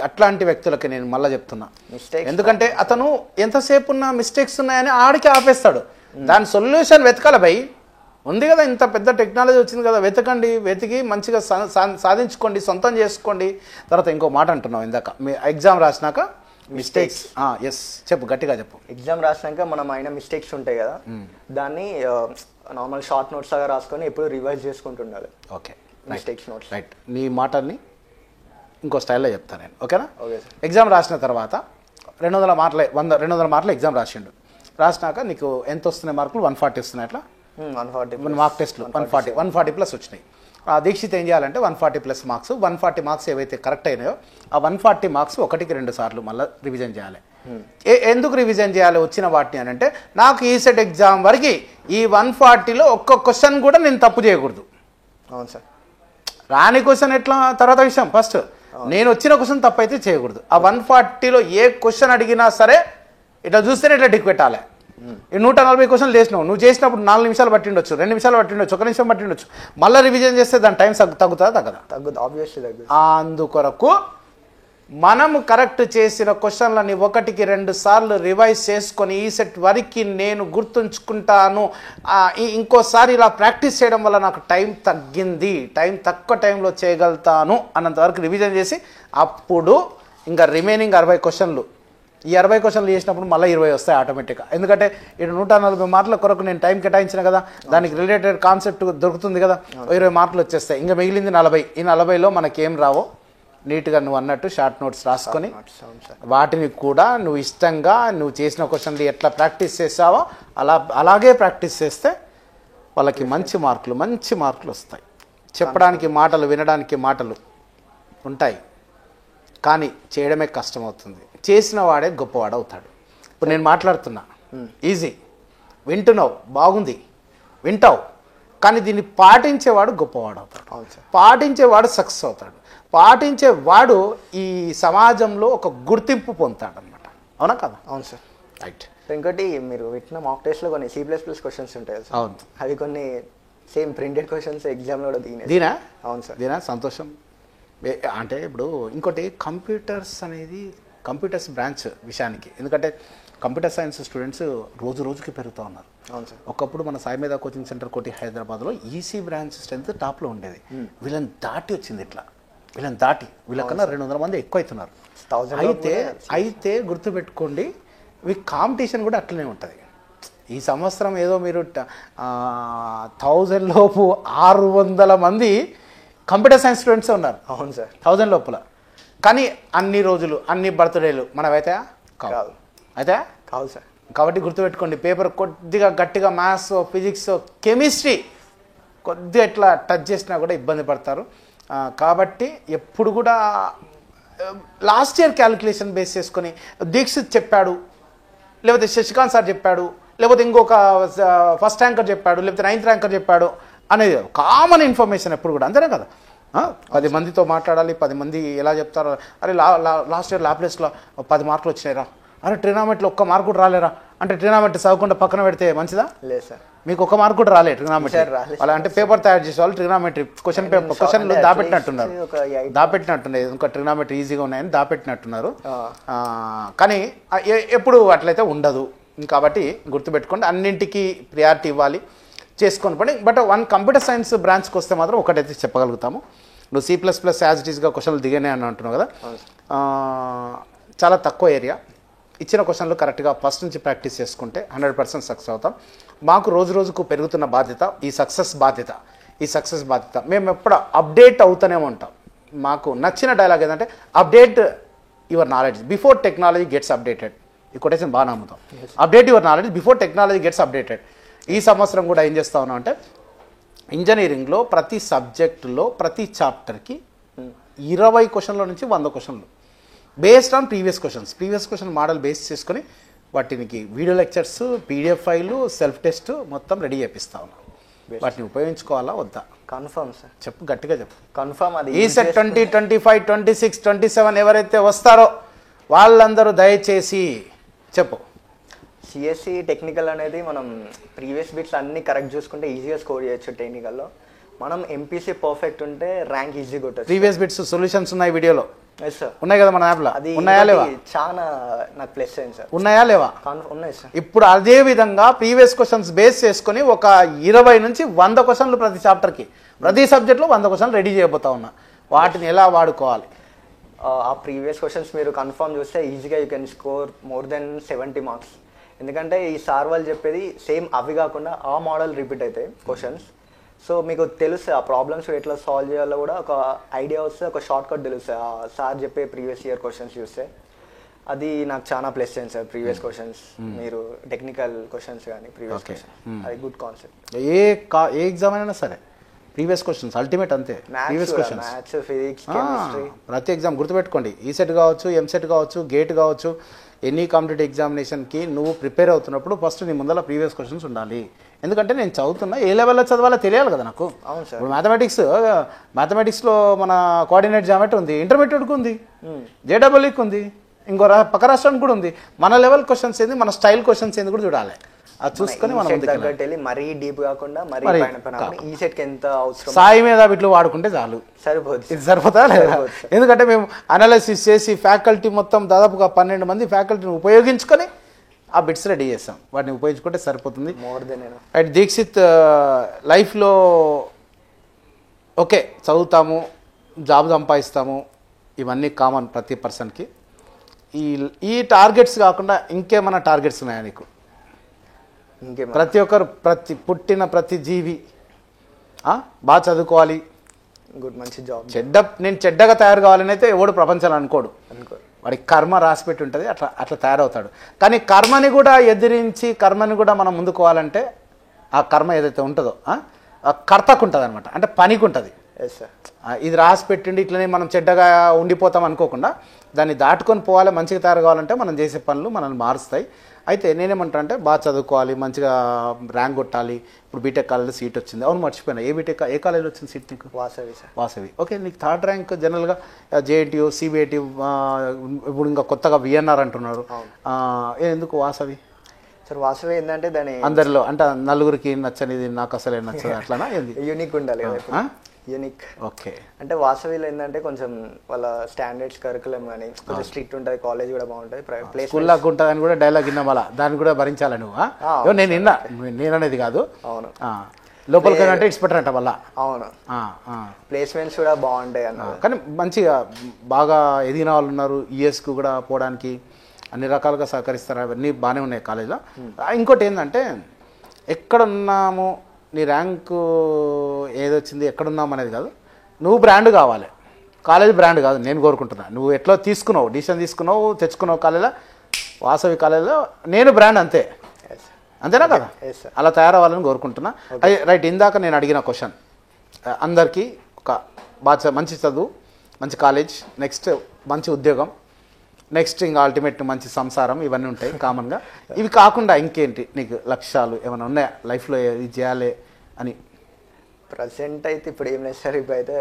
అట్లాంటి వ్యక్తులకి నేను మళ్ళీ చెప్తున్నా, ఎందుకంటే అతను ఎంతసేపు ఉన్న మిస్టేక్స్ ఉన్నాయని ఆడికి ఆపేస్తాడు. దాని సొల్యూషన్ వెతకాలి భయ్. ఉంది కదా, ఇంత పెద్ద టెక్నాలజీ వచ్చింది కదా, వెతికి మంచిగా సాధించుకోండి, సొంతం చేసుకోండి. తర్వాత ఇంకో మాట అంటున్నావు ఇందాక, మీ ఎగ్జామ్ రాసినాక మిస్టేక్స్. ఎస్, చెప్పు, గట్టిగా చెప్పు. ఎగ్జామ్ రాసినాక మనం అయిన మిస్టేక్స్ ఉంటాయి కదా, దాన్ని నార్మల్ షార్ట్ నోట్స్ లాగా రాసుకొని ఎప్పుడు రివైజ్ చేసుకుంటుండాలి. Okay, mistakes notes. రైట్. నీ మాటల్ని ఇంకో స్టైల్లో చెప్తాను నేను, ఓకేనా? Okay sir. ఎగ్జామ్ రాసిన తర్వాత 200 మార్కులు ఎగ్జామ్ రాసిండు. రాసినాక నీకు ఎంత వస్తున్నాయి మార్కులు? 140 వస్తున్నాయి. అట్లా 140 మార్క్ టెస్ట్లు 140 ప్లస్ వచ్చినాయి. దీక్షిత్ ఏం చేయాలంటే 140 ప్లస్ మార్క్స్, 140 మార్క్స్ ఏవైతే కరెక్ట్ అయినాయో ఆ 140 మార్క్స్ 1కి 2 సార్లు మళ్ళీ రివిజన్ చేయాలి. ఎందుకు రివిజన్ చేయాలి వచ్చిన వాటిని అని అంటే, నాకు ఈ సెట్ ఎగ్జామ్ వరకు ఈ 140లో ఒక్క క్వశ్చన్ కూడా నేను తప్పు చేయకూడదు. అవును సార్. రాని క్వశ్చన్ ఎట్లా తర్వాత విషయం, ఫస్ట్ నేను వచ్చిన క్వశ్చన్ తప్పు అయితే చేయకూడదు. ఆ 140లో ఏ క్వశ్చన్ అడిగినా సరే ఇట్లా చూస్తేనే ఇట్లా టిక్ పెట్టాలి. ఈ 140 క్వశ్చన్లు చేసినావు, నువ్వు చేసినప్పుడు 4 నిమిషాలు పట్టిండొచ్చు, 2 నిమిషాలు పట్టిండొచ్చు, 1 నిమిషం పట్టిండొచ్చు. మళ్ళీ రివిజన్ చేస్తే దాని టైం తగ్గుతుందా? తగ్గదు, ఆబ్వియస్లీ తగ్గుతుంది. అందుకొరకు మనము కరెక్ట్ చేసిన క్వశ్చన్లని 1కి 2 సార్లు రివైజ్ చేసుకొని ఈ సెట్ వరకు నేను గుర్తుంచుకుంటాను, ఇంకోసారి ఇలా ప్రాక్టీస్ చేయడం వల్ల నాకు టైం తగ్గింది, తక్కువ టైంలో చేయగలుగుతాను అన్నంత వరకు రివిజన్ చేసి అప్పుడు ఇంకా రిమైనింగ్ 60 క్వశ్చన్లు, ఈ 60 క్వశ్చన్లు చేసినప్పుడు మళ్ళీ 20 వస్తాయి ఆటోమేటిక్గా. ఎందుకంటే ఇటు 140 మార్కుల కొరకు నేను టైం కేటాయించిన కదా, దానికి రిలేటెడ్ కాన్సెప్ట్ దొరుకుతుంది కదా, 20 మార్కులు వచ్చేస్తాయి. ఇంకా మిగిలింది 40. ఈ 40లో మనకేం రావో నీట్గా నువ్వు అన్నట్టు షార్ట్ నోట్స్ రాసుకొని వాటిని కూడా నువ్వు ఇష్టంగా నువ్వు చేసిన క్వశ్చన్లు ఎట్లా ప్రాక్టీస్ చేసావో అలాగే ప్రాక్టీస్ చేస్తే వాళ్ళకి మంచి మార్కులు వస్తాయి. చెప్పడానికి మాటలు, వినడానికి మాటలు ఉంటాయి, కానీ చేయడమే కష్టమవుతుంది. చేసిన వాడే గొప్పవాడు అవుతాడు. ఇప్పుడు నేను మాట్లాడుతున్నా, ఈజీ, వింటున్నావు, బాగుంది, వింటావు, కానీ దీన్ని పాటించేవాడు గొప్పవాడు అవుతాడు, పాటించేవాడు సక్సెస్ అవుతాడు, పాటించేవాడు ఈ సమాజంలో ఒక గుర్తింపు పొందుతాడు అనమాట. అవునా కదా? అవును సార్. రైట్. ఇంకోటి మీరు పెట్టిన మాక్ టెస్ట్లో కొన్ని C++ క్వశ్చన్స్ ఉంటాయి సార్. అవును, అవి కొన్ని సేమ్ ప్రింటెడ్ క్వశ్చన్స్ ఎగ్జామ్లో కూడా దీనా? అవును సార్. దీనా? సంతోషం. అంటే ఇప్పుడు ఇంకోటి కంప్యూటర్స్ బ్రాంచ్ విషయానికి, ఎందుకంటే కంప్యూటర్ సైన్స్ స్టూడెంట్స్ రోజుకి పెరుగుతూ ఉన్నారు. అవును సార్. ఒకప్పుడు మన సాయిమేధ కోచింగ్ సెంటర్ కోటి హైదరాబాద్లో ఈసీ బ్రాంచ్ స్ట్రెంత్ టాప్లో ఉండేది. వీళ్ళని దాటి వచ్చింది, వీళ్ళకన్నా 200 మంది ఎక్కువ అవుతున్నారు. అయితే గుర్తుపెట్టుకోండి, ఈ కాంపిటీషన్ కూడా అట్లనే ఉంటుంది. ఈ సంవత్సరం ఏదో మీరు 1000 లోపు 600 మంది కంప్యూటర్ సైన్స్ స్టూడెంట్సే ఉన్నారు. అవును సార్. 1000 లోపల. కానీ అన్ని రోజులు, అన్ని బర్త్డేలు మనవైతే కావు, అయితే కావు సార్. కాబట్టి గుర్తుపెట్టుకోండి, పేపర్ కొద్దిగా గట్టిగా మ్యాథ్స్, ఫిజిక్స్, కెమిస్ట్రీ కొద్దిగా ఇట్లా టచ్ చేసినా కూడా ఇబ్బంది పడతారు. కాబట్టి ఎప్పుడు కూడా లాస్ట్ ఇయర్ క్యాలిక్యులేషన్ బేస్ చేసుకొని దీక్షిత్ చెప్పాడు, లేకపోతే శశికాంత్ సార్ చెప్పాడు, లేకపోతే ఇంకొక ఫస్ట్ ర్యాంకర్ చెప్పాడు, లేకపోతే 9th ర్యాంకర్ చెప్పాడు అనేది కామన్ ఇన్ఫర్మేషన్ ఎప్పుడు కూడా, అంతేనే కదా. 10 మందితో మాట్లాడాలి, 10 మంది ఎలా చెప్తారో, అరే లాస్ట్ ఇయర్ ల్యాప్లెస్లో 10 మార్కులు వచ్చినాయిరా, అరే ట్రిగ్నామెట్రీలో 1 మార్కు కూడా రాలేరా అంటే ట్రిగ్నామెట్రీ చదవకుండా పక్కన పెడితే మంచిదా? లేదు సార్. మీకు 1 మార్కు కూడా రాలే ట్రిగ్నామెట్రీ. అలా అంటే పేపర్ తయారు చేసే వాళ్ళు ట్రిగ్నామెట్రీ క్వశ్చన్లు దాపెట్టినట్టున్నాయి, ఇంకా ట్రిగ్నామెట్రీ ఈజీగా ఉన్నాయని దాపెట్టినట్టున్నారు. కానీ ఎప్పుడు అట్లయితే ఉండదు. కాబట్టి గుర్తుపెట్టుకోండి, అన్నింటికి ప్రియారిటీ ఇవ్వాలి, చేసుకొని పడి. బట్ కంప్యూటర్ సైన్స్ బ్రాంచ్కి వస్తే మాత్రం ఒకటైతే చెప్పగలుగుతాము, నువ్వు C++ యాజ్ ఇట్ ఈస్గా క్వశ్చన్లు దిగానే అని అంటున్నావు కదా, చాలా తక్కువ ఏరియా, ఇచ్చిన క్వశ్చన్లు కరెక్ట్గా ఫస్ట్ నుంచి ప్రాక్టీస్ చేసుకుంటే 100% సక్సెస్ అవుతాం. మాకు రోజుకు పెరుగుతున్న బాధ్యత ఈ సక్సెస్ బాధ్యత. మేము ఎప్పుడు అప్డేట్ అవుతూనే ఉంటాం. మాకు నచ్చిన డైలాగ్ ఏంటంటే, update your knowledge before technology gets updated. ఈ కొటేషన్ బాగా నమ్ముతాం. Update your knowledge before technology gets updated. ఈ సంవత్సరం కూడా ఏం చేస్తా ఉన్నాం అంటే, ఇంజనీరింగ్లో ప్రతి సబ్జెక్టులో ప్రతి చాప్టర్కి 20 క్వశ్చన్ల నుంచి 100 క్వశ్చన్లు based on previous question model base చేసుకొని వాటికి video lectures, PDF file, self test మొత్తం రెడీ చేపిస్తా ఉన్నాం. వాటిని ఉపయోగించుకోవాలా వద్దా? Confirm sir. చెప్పు, గట్టిగా చెప్పు. కన్ఫర్మ్. అది ఈ సెట్ 20, 25, 26, 27 ఎవరైతే వస్తారో వాళ్ళందరూ దయచేసి చెప్పు. సిఎస్సి టెక్నికల్ అనేది మనం ప్రీవియస్ బిట్స్ అన్ని కరెక్ట్ చూసుకుంటే ఈజీగా స్కోర్ చేయొచ్చు. టెక్నికల్లో మనం ఎంపీసీ పర్ఫెక్ట్ ఉంటే ర్యాంక్ ఈజీ కొట్టచ్చు. ప్రీవియస్ బిట్స్ సొల్యూషన్స్ ఉన్నాయి వీడియోలో. ఎస్ సార్, ఉన్నాయి కదా మన యాప్లో. అది ఉన్నాయా లేవా? చాలా నాకు ప్లస్ అయింది సార్. ఉన్నాయా లేవా? ఉన్నాయి సార్. ఇప్పుడు అదే విధంగా ప్రీవియస్ క్వశ్చన్స్ బేస్ చేసుకుని ఒక 20 నుంచి 100 క్వశ్చన్లు ప్రతి చాప్టర్కి, ప్రతి సబ్జెక్ట్లో 100 క్వశ్చన్లు రెడీ చేయబోతా ఉన్నా. వాటిని ఎలా వాడుకోవాలి? ఆ ప్రీవియస్ క్వశ్చన్స్ మీరు కన్ఫర్మ్ చూస్తే ఈజీగా you can score more than 70 marks. ఎందుకంటే ఈ సార్ వాళ్ళు చెప్పేది సేమ్ అవి కాకుండా ఆ మోడల్ రిపీట్ అవుతాయి క్వశ్చన్స్. సో మీకు తెలుస్తుంది ఆ ప్రాబ్లమ్స్ ఎట్లా సాల్వ్ చేయాలో కూడా ఒక ఐడియా వస్తే, ఒక షార్ట్ కట్ తెలుస్తుంది ఆ సార్ చెప్పే ప్రీవియస్ ఇయర్ క్వశ్చన్స్ చూస్తే. అది నాకు చాలా ప్లస్ అయింది సార్. ప్రీవియస్ క్వశ్చన్స్ మీరు టెక్నికల్ క్వశ్చన్స్ కానీ ప్రీవియస్ క్వశ్చన్స్, అది గుడ్ కాన్సెప్ట్. ఏ ఎగ్జామ్ అయినా సరే ప్రీవియస్ క్వశ్చన్స్ అల్టిమేట్ అంతే. Previous questions maths, physics, chemistry ప్రతి ఎగ్జామ్ గుర్తుపెట్టుకోండి. ఈసెట్ కావచ్చు, ఎంసెట్ కావచ్చు, గేట్ కావచ్చు, ఎనీ కాంపిటేటివ్ ఎగ్జామినేషన్కి నువ్వు ప్రిపేర్ అవుతున్నప్పుడు ఫస్ట్ నీ ముందర ప్రీవియస్ క్వశ్చన్స్ ఉండాలి. ఎందుకంటే నేను చదువుతున్నా, ఏ లెవెల్లో చదవాలో తెలియాలి కదా నాకు. అవును సార్. ఇప్పుడు మ్యాథమెటిక్స్లో మన కోఆర్డినేట్ జామెట్రీ ఉంది, ఇంటర్మీడియట్కి ఉంది, జేడబ్ల్యూకి ఉంది, ఇంకో పక్క రాష్ట్రానికి కూడా ఉంది. మన లెవెల్ క్వశ్చన్స్ ఏంది, మన స్టైల్ క్వశ్చన్స్ ఏంది కూడా చూడాలి. అది చూసుకొని మనం మరీ డీప్ కాకుండా ఈ సెట్ కి ఎంత అవసరం సాయి మీద వీటిలో వాడుకుంటే చాలు, సరిపోతుంది. ఇది సరిపోతా లేదా? ఎందుకంటే మేము అనాలిసిస్ చేసి ఫ్యాకల్టీ మొత్తం దాదాపుగా 12 మంది ఫ్యాకల్టీని ఉపయోగించుకొని ఆ బిట్స్ రెడీ చేస్తాం. వాటిని ఉపయోగించుకుంటే సరిపోతుంది. మోర్ దెన్ అట్ దీక్షిత్ లైఫ్లో ఓకే చదువుతాము, జాబ్ సంపాదిస్తాము, ఇవన్నీ కామన్ ప్రతి పర్సన్కి. ఈ టార్గెట్స్ కాకుండా ఇంకేమైనా టార్గెట్స్ ఉన్నాయా నీకు? ప్రతి ఒక్కరు, పుట్టిన ప్రతి జీవి బాగా చదువుకోవాలి, మంచి జాబ్, నేను చెడ్డగా తయారు కావాలని అయితే ఎవడు ప్రపంచంలో అనుకోడు. వాడికి కర్మ రాసిపెట్టి ఉంటుంది, అట్లా తయారవుతాడు. కానీ కర్మని కూడా ఎదిరించి, కర్మని కూడా మనం ముందుకోవాలంటే ఆ కర్మ ఏదైతే ఉంటుందో కర్తకు ఉంటుంది అనమాట, అంటే పనికి ఉంటుంది. ఇది రాసి పెట్టిండి ఇట్లనే మనం చెడ్డగా ఉండిపోతాం అనుకోకుండా దాన్ని దాటుకొని పోవాలి. మంచిగా తయారు కావాలంటే మనం చేసే పనులు మనల్ని మారుస్తాయి. అయితే నేనేమంటా అంటే బాగా చదువుకోవాలి, మంచిగా ర్యాంక్ కొట్టాలి. ఇప్పుడు బీటెక్ కాలేజీలో సీట్ వచ్చింది. అవును మర్చిపోయినా, ఏ కాలేజీలో వచ్చింది సీట్ నీకు? వాసవి. ఓకే, నీకు థర్డ్ ర్యాంక్ జనరల్గా జేఎన్టీయూ, సిబిఐటి, ఇప్పుడు ఇంకా కొత్తగా విఎన్ఆర్ అంటున్నారు. ఎందుకు వాసవి? సార్ వాసవి ఏంటంటే దాని అందరిలో అంటే నలుగురికి నచ్చనిది నాకు అసలే నచ్చదు, అట్లానా? ఏంది యూనిక్ ఉండాలి కదా, యూనిక్. ఓకే, అంటే వాసవిలో ఏంటంటే కొంచెం వాళ్ళ స్టాండర్డ్స్ కరికులం కానీ కొంచెం స్ట్రిక్ట్ ఉంటుంది, కాలేజ్ కూడా బాగుంటుంది, ప్లేస్ స్కూల్ లాగా ఉంటుంది అని కూడా డైలాగ్ విన్నా. మళ్ళీ దాన్ని కూడా భరించాలి నువ్వు. నేను అనేది కాదు. అవును, లోపలికి అంటే ఇన్స్పెక్టర్ అంట వల్ల. అవును, ప్లేస్మెంట్స్ కూడా బాగుంటాయి అన్న. కానీ మంచిగా బాగా ఎదిగిన వాళ్ళు ఉన్నారు, యూఎస్కి కూడా పోవడానికి అన్ని రకాలుగా సహకరిస్తారు. అవన్నీ బాగానే ఉన్నాయి కాలేజీలో. ఇంకోటి ఏంటంటే ఎక్కడున్నాము, నీ ర్యాంకు ఏదొచ్చింది, ఎక్కడున్నాము అనేది కాదు, నువ్వు బ్రాండ్ కావాలి. కాలేజ్ బ్రాండ్ కాదు నేను కోరుకుంటున్నా. నువ్వు ఎట్లా తీసుకున్నావు, డిసిషన్ తీసుకున్నావు, తెచ్చుకున్నావు కాలేజీలో, వాసవి కాలేజీలో నేను బ్రాండ్ అంతే, అంతేనా కదా? అలా తయారవ్వాలని కోరుకుంటున్నా. రైట్, ఇందాక నేను అడిగిన క్వశ్చన్ అందరికీ ఒక బాగా మంచి చదువు, మంచి కాలేజ్, నెక్స్ట్ మంచి ఉద్యోగం, నెక్స్ట్ ఇంకా అల్టిమేట్ మంచి సంసారం, ఇవన్నీ ఉంటాయి కామన్గా. ఇవి కాకుండా ఇంకేంటి నీకు లక్ష్యాలు ఏమైనా ఉన్నాయా లైఫ్లో, ఇది చేయాలి అని? ప్రజెంట్ అయితే ఇప్పుడు ఏం లేదు సార్. ఇప్పుడు అయితే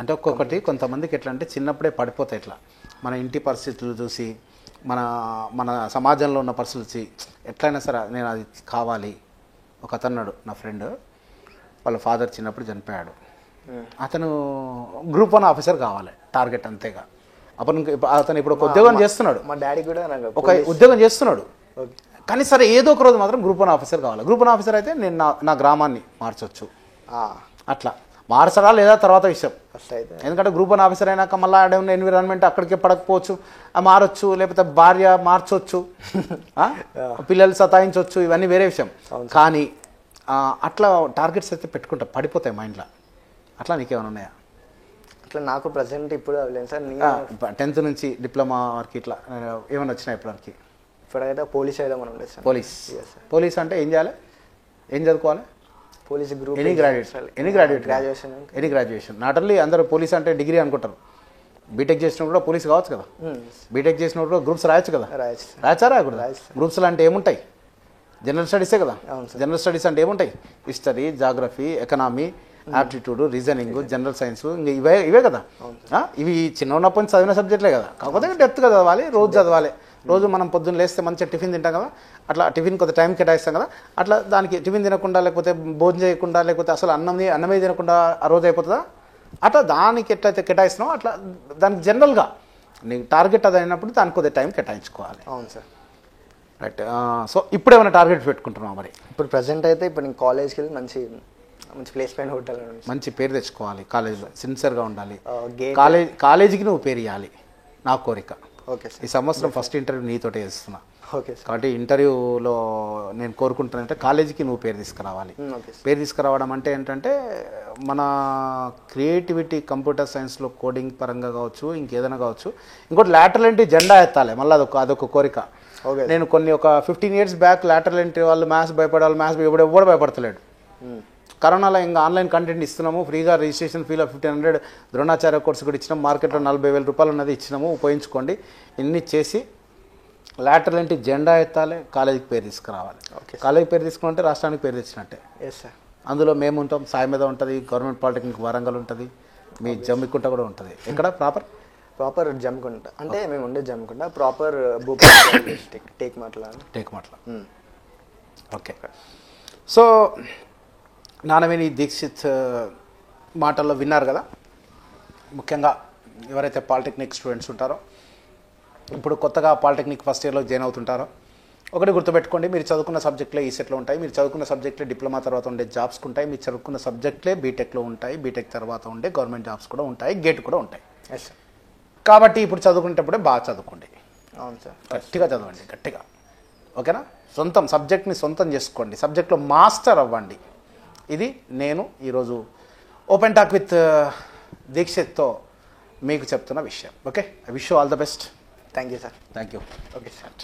అంటే ఒక్కొక్కటి కొంతమందికి ఎట్లా అంటే చిన్నప్పుడే పడిపోతాయి. ఇట్లా మన ఇంటి పరిస్థితులు చూసి, మన సమాజంలో ఉన్న పరిస్థితులు చూసి ఎట్లయినా సరే నేను అది కావాలి. ఒక అతన్నాడు నా ఫ్రెండ్, వాళ్ళ ఫాదర్ చిన్నప్పుడు చనిపోయాడు. అతను గ్రూప్ 1 ఆఫీసర్ కావాలి టార్గెట్, అంతేగా. అతను ఇప్పుడు ఒక ఉద్యోగం చేస్తున్నాడు, మా డాడీ కూడా ఒక ఉద్యోగం చేస్తున్నాడు. కానీ సరే ఏదో ఒక రోజు మాత్రం గ్రూప్ 1 ఆఫీసర్ కావాలి. గ్రూప్ 1 ఆఫీసర్ అయితే నేను నా గ్రామాన్ని మార్చొచ్చు. అట్లా మార్చరా లేదా తర్వాత విషయం. ఎందుకంటే గ్రూప్ 1 ఆఫీసర్ అయినాక మళ్ళీ ఆడే ఉన్న ఎన్విరాన్మెంట్ అక్కడికే పడకపోవచ్చు, మారొచ్చు, లేకపోతే భార్య మార్చొచ్చు, పిల్లలు సతాయించవచ్చు, ఇవన్నీ వేరే విషయం. కానీ అట్లా టార్గెట్స్ అయితే పెట్టుకుంటా, పడిపోతాయి మైండ్లో. అట్లా నీకేమైనా ఉన్నాయా? అట్లా నాకు ప్రజెంట్ ఇప్పుడు లేదు సార్. 10th నుంచి డిప్లొమా వరకు ఇట్లా ఏమైనా వచ్చినాయి ఇప్పటివరకు? ఇప్పుడైతే పోలీస్ అయిదామని ఉండేది సార్. పోలీస్ అంటే ఏం చేయాలి, ఏం చదువుకోవాలి? Police group any graduation not only అందరూ పోలీస్ అంటే డిగ్రీ అనుకుంటారు. బీటెక్ చేసినప్పుడు కూడా పోలీస్ కావచ్చు కదా. బీటెక్ చేసినప్పుడు కూడా గ్రూప్స్ రాయొచ్చు కదా. రాయచ్చా రాయకూడదు? గ్రూప్స్లో అంటే ఏముంటాయి? జనరల్ స్టడీసే కదా. జనరల్ స్టడీస్ అంటే ఏముంటాయి? History, geography, economy, aptitude, reasoning, general science, ఇంకా ఇవే కదా. ఇవి చిన్న ఉన్నప్పటి నుంచి చదివిన సబ్జెక్టులే కదా. కాకపోతే డెప్త్గా చదవాలి, రోజు చదవాలి. రోజు మనం పొద్దున్న లేస్తే మంచిగా టిఫిన్ తింటాం కదా, అట్లా టిఫిన్ కొంత టైం కేటాయిస్తాం కదా, అట్లా దానికి టిఫిన్ తినకుండా లేకపోతే భోజనం చేయకుండా లేకపోతే అసలు అన్నమే తినకుండా ఆ రోజు అయిపోతుందా? అట్లా దానికి ఎట్లయితే కేటాయిస్తున్నావు అట్లా దానికి జనరల్గా నీకు టార్గెట్ అది అయినప్పుడు దానికి కొద్దిగా టైం కేటాయించుకోవాలి. అవును సార్. రైట్. సో ఇప్పుడు ఏమైనా టార్గెట్ పెట్టుకుంటున్నావు మరి? ఇప్పుడు ప్రజెంట్ అయితే ఇప్పుడు నేను కాలేజ్కి వెళ్ళి మంచి ప్లేస్మెంట్ హోటల్ మంచి పేరు తెచ్చుకోవాలి. కాలేజ్లో సిన్సియర్గా ఉండాలి. కాలేజీకి నువ్వు పేరు ఇవ్వాలి నా కోరిక. Okay sir. ఈ సంవత్సరం ఫస్ట్ ఇంటర్వ్యూ నీతోటే చేస్తున్నా. Okay sir. కాబట్టి ఇంటర్వ్యూలో నేను కోరుకుంటానంటే కాలేజీకి నువ్వు పేరు తీసుకురావాలి. పేరు తీసుకురావడం అంటే ఏంటంటే మన క్రియేటివిటీ కంప్యూటర్ సైన్స్లో కోడింగ్ పరంగా కావచ్చు, ఇంకేదైనా కావచ్చు. ఇంకోటి లాటరల్ ఎంట్రీ జెండా ఎత్తాలి. మళ్ళీ అదొక కోరిక. నేను ఒక 15 years బ్యాక్ లాటరల్ ఎంట్రీ వాళ్ళు మ్యాథ్స్ భయపడాలి, మ్యాథ్స్ ఎవడు భయపడతలేడు. కరోనాలో ఇంకా ఆన్లైన్ కంటెంట్ ఇస్తున్నాము, ఫ్రీగా రిజిస్ట్రేషన్ ఫీలో 1500 ద్రోణాచార్య కోర్సు కూడా ఇచ్చినాము, మార్కెట్లో 40,000 రూపాయలు ఉన్నది ఇచ్చినాము, ఉపయోగించుకోండి. ఇన్ని చేసి లాటరల్ ఎంట్రీ జెండా ఎత్తాలి, కాలేజీకి పేరు తీసుకురావాలి. కాలేజీకి పేరు తీసుకుంటే రాష్ట్రానికి పేరు తెచ్చినట్టే. అందులో మేము ఉంటాం, సాయి మీద ఉంటుంది, గవర్నమెంట్ పాలిటెక్నిక్ వరంగల్ ఉంటుంది, మీ జమ్మికుంట కూడా ఉంటుంది. ఎక్కడ ప్రాపర్ జమ్మికుంట అంటే మేము ఉండే Jammikunta, proper Bhupal district Tekmatla. Okay. So Nanaveni Dikshit మాటల్లో విన్నారు కదా. ముఖ్యంగా ఎవరైతే పాలిటెక్నిక్ స్టూడెంట్స్ ఉంటారో, ఇప్పుడు కొత్తగా పాలిటెక్నిక్ ఫస్ట్ ఇయర్లో జాయిన్ అవుతుంటారో, ఒకటి గుర్తుపెట్టుకోండి, మీరు చదువుకున్న సబ్జెక్టులే ఈసెట్లో ఉంటాయి, మీరు చదువుకున్న సబ్జెక్టులే డిప్లొమా తర్వాత ఉండే జాబ్స్కి ఉంటాయి, మీరు చదువుకున్న సబ్జెక్టులే బీటెక్లో ఉంటాయి, బీటెక్ తర్వాత ఉండే గవర్నమెంట్ జాబ్స్ కూడా ఉంటాయి, గేట్ కూడా ఉంటాయి. కాబట్టి ఇప్పుడు చదువుకునేటప్పుడే బాగా చదువుకోండి. అవును సార్. గట్టిగా చదవండి, గట్టిగా. ఓకేనా? సబ్జెక్ట్ని సొంతం చేసుకోండి, సబ్జెక్ట్లో మాస్టర్ అవ్వండి. ఇది నేను ఈరోజు ఓపెన్ టాక్ విత్ దీక్షిత్తో మీకు చెప్తున్న విషయం. Okay, I wish you all the best. Thank you sir. Thank you. Okay sir.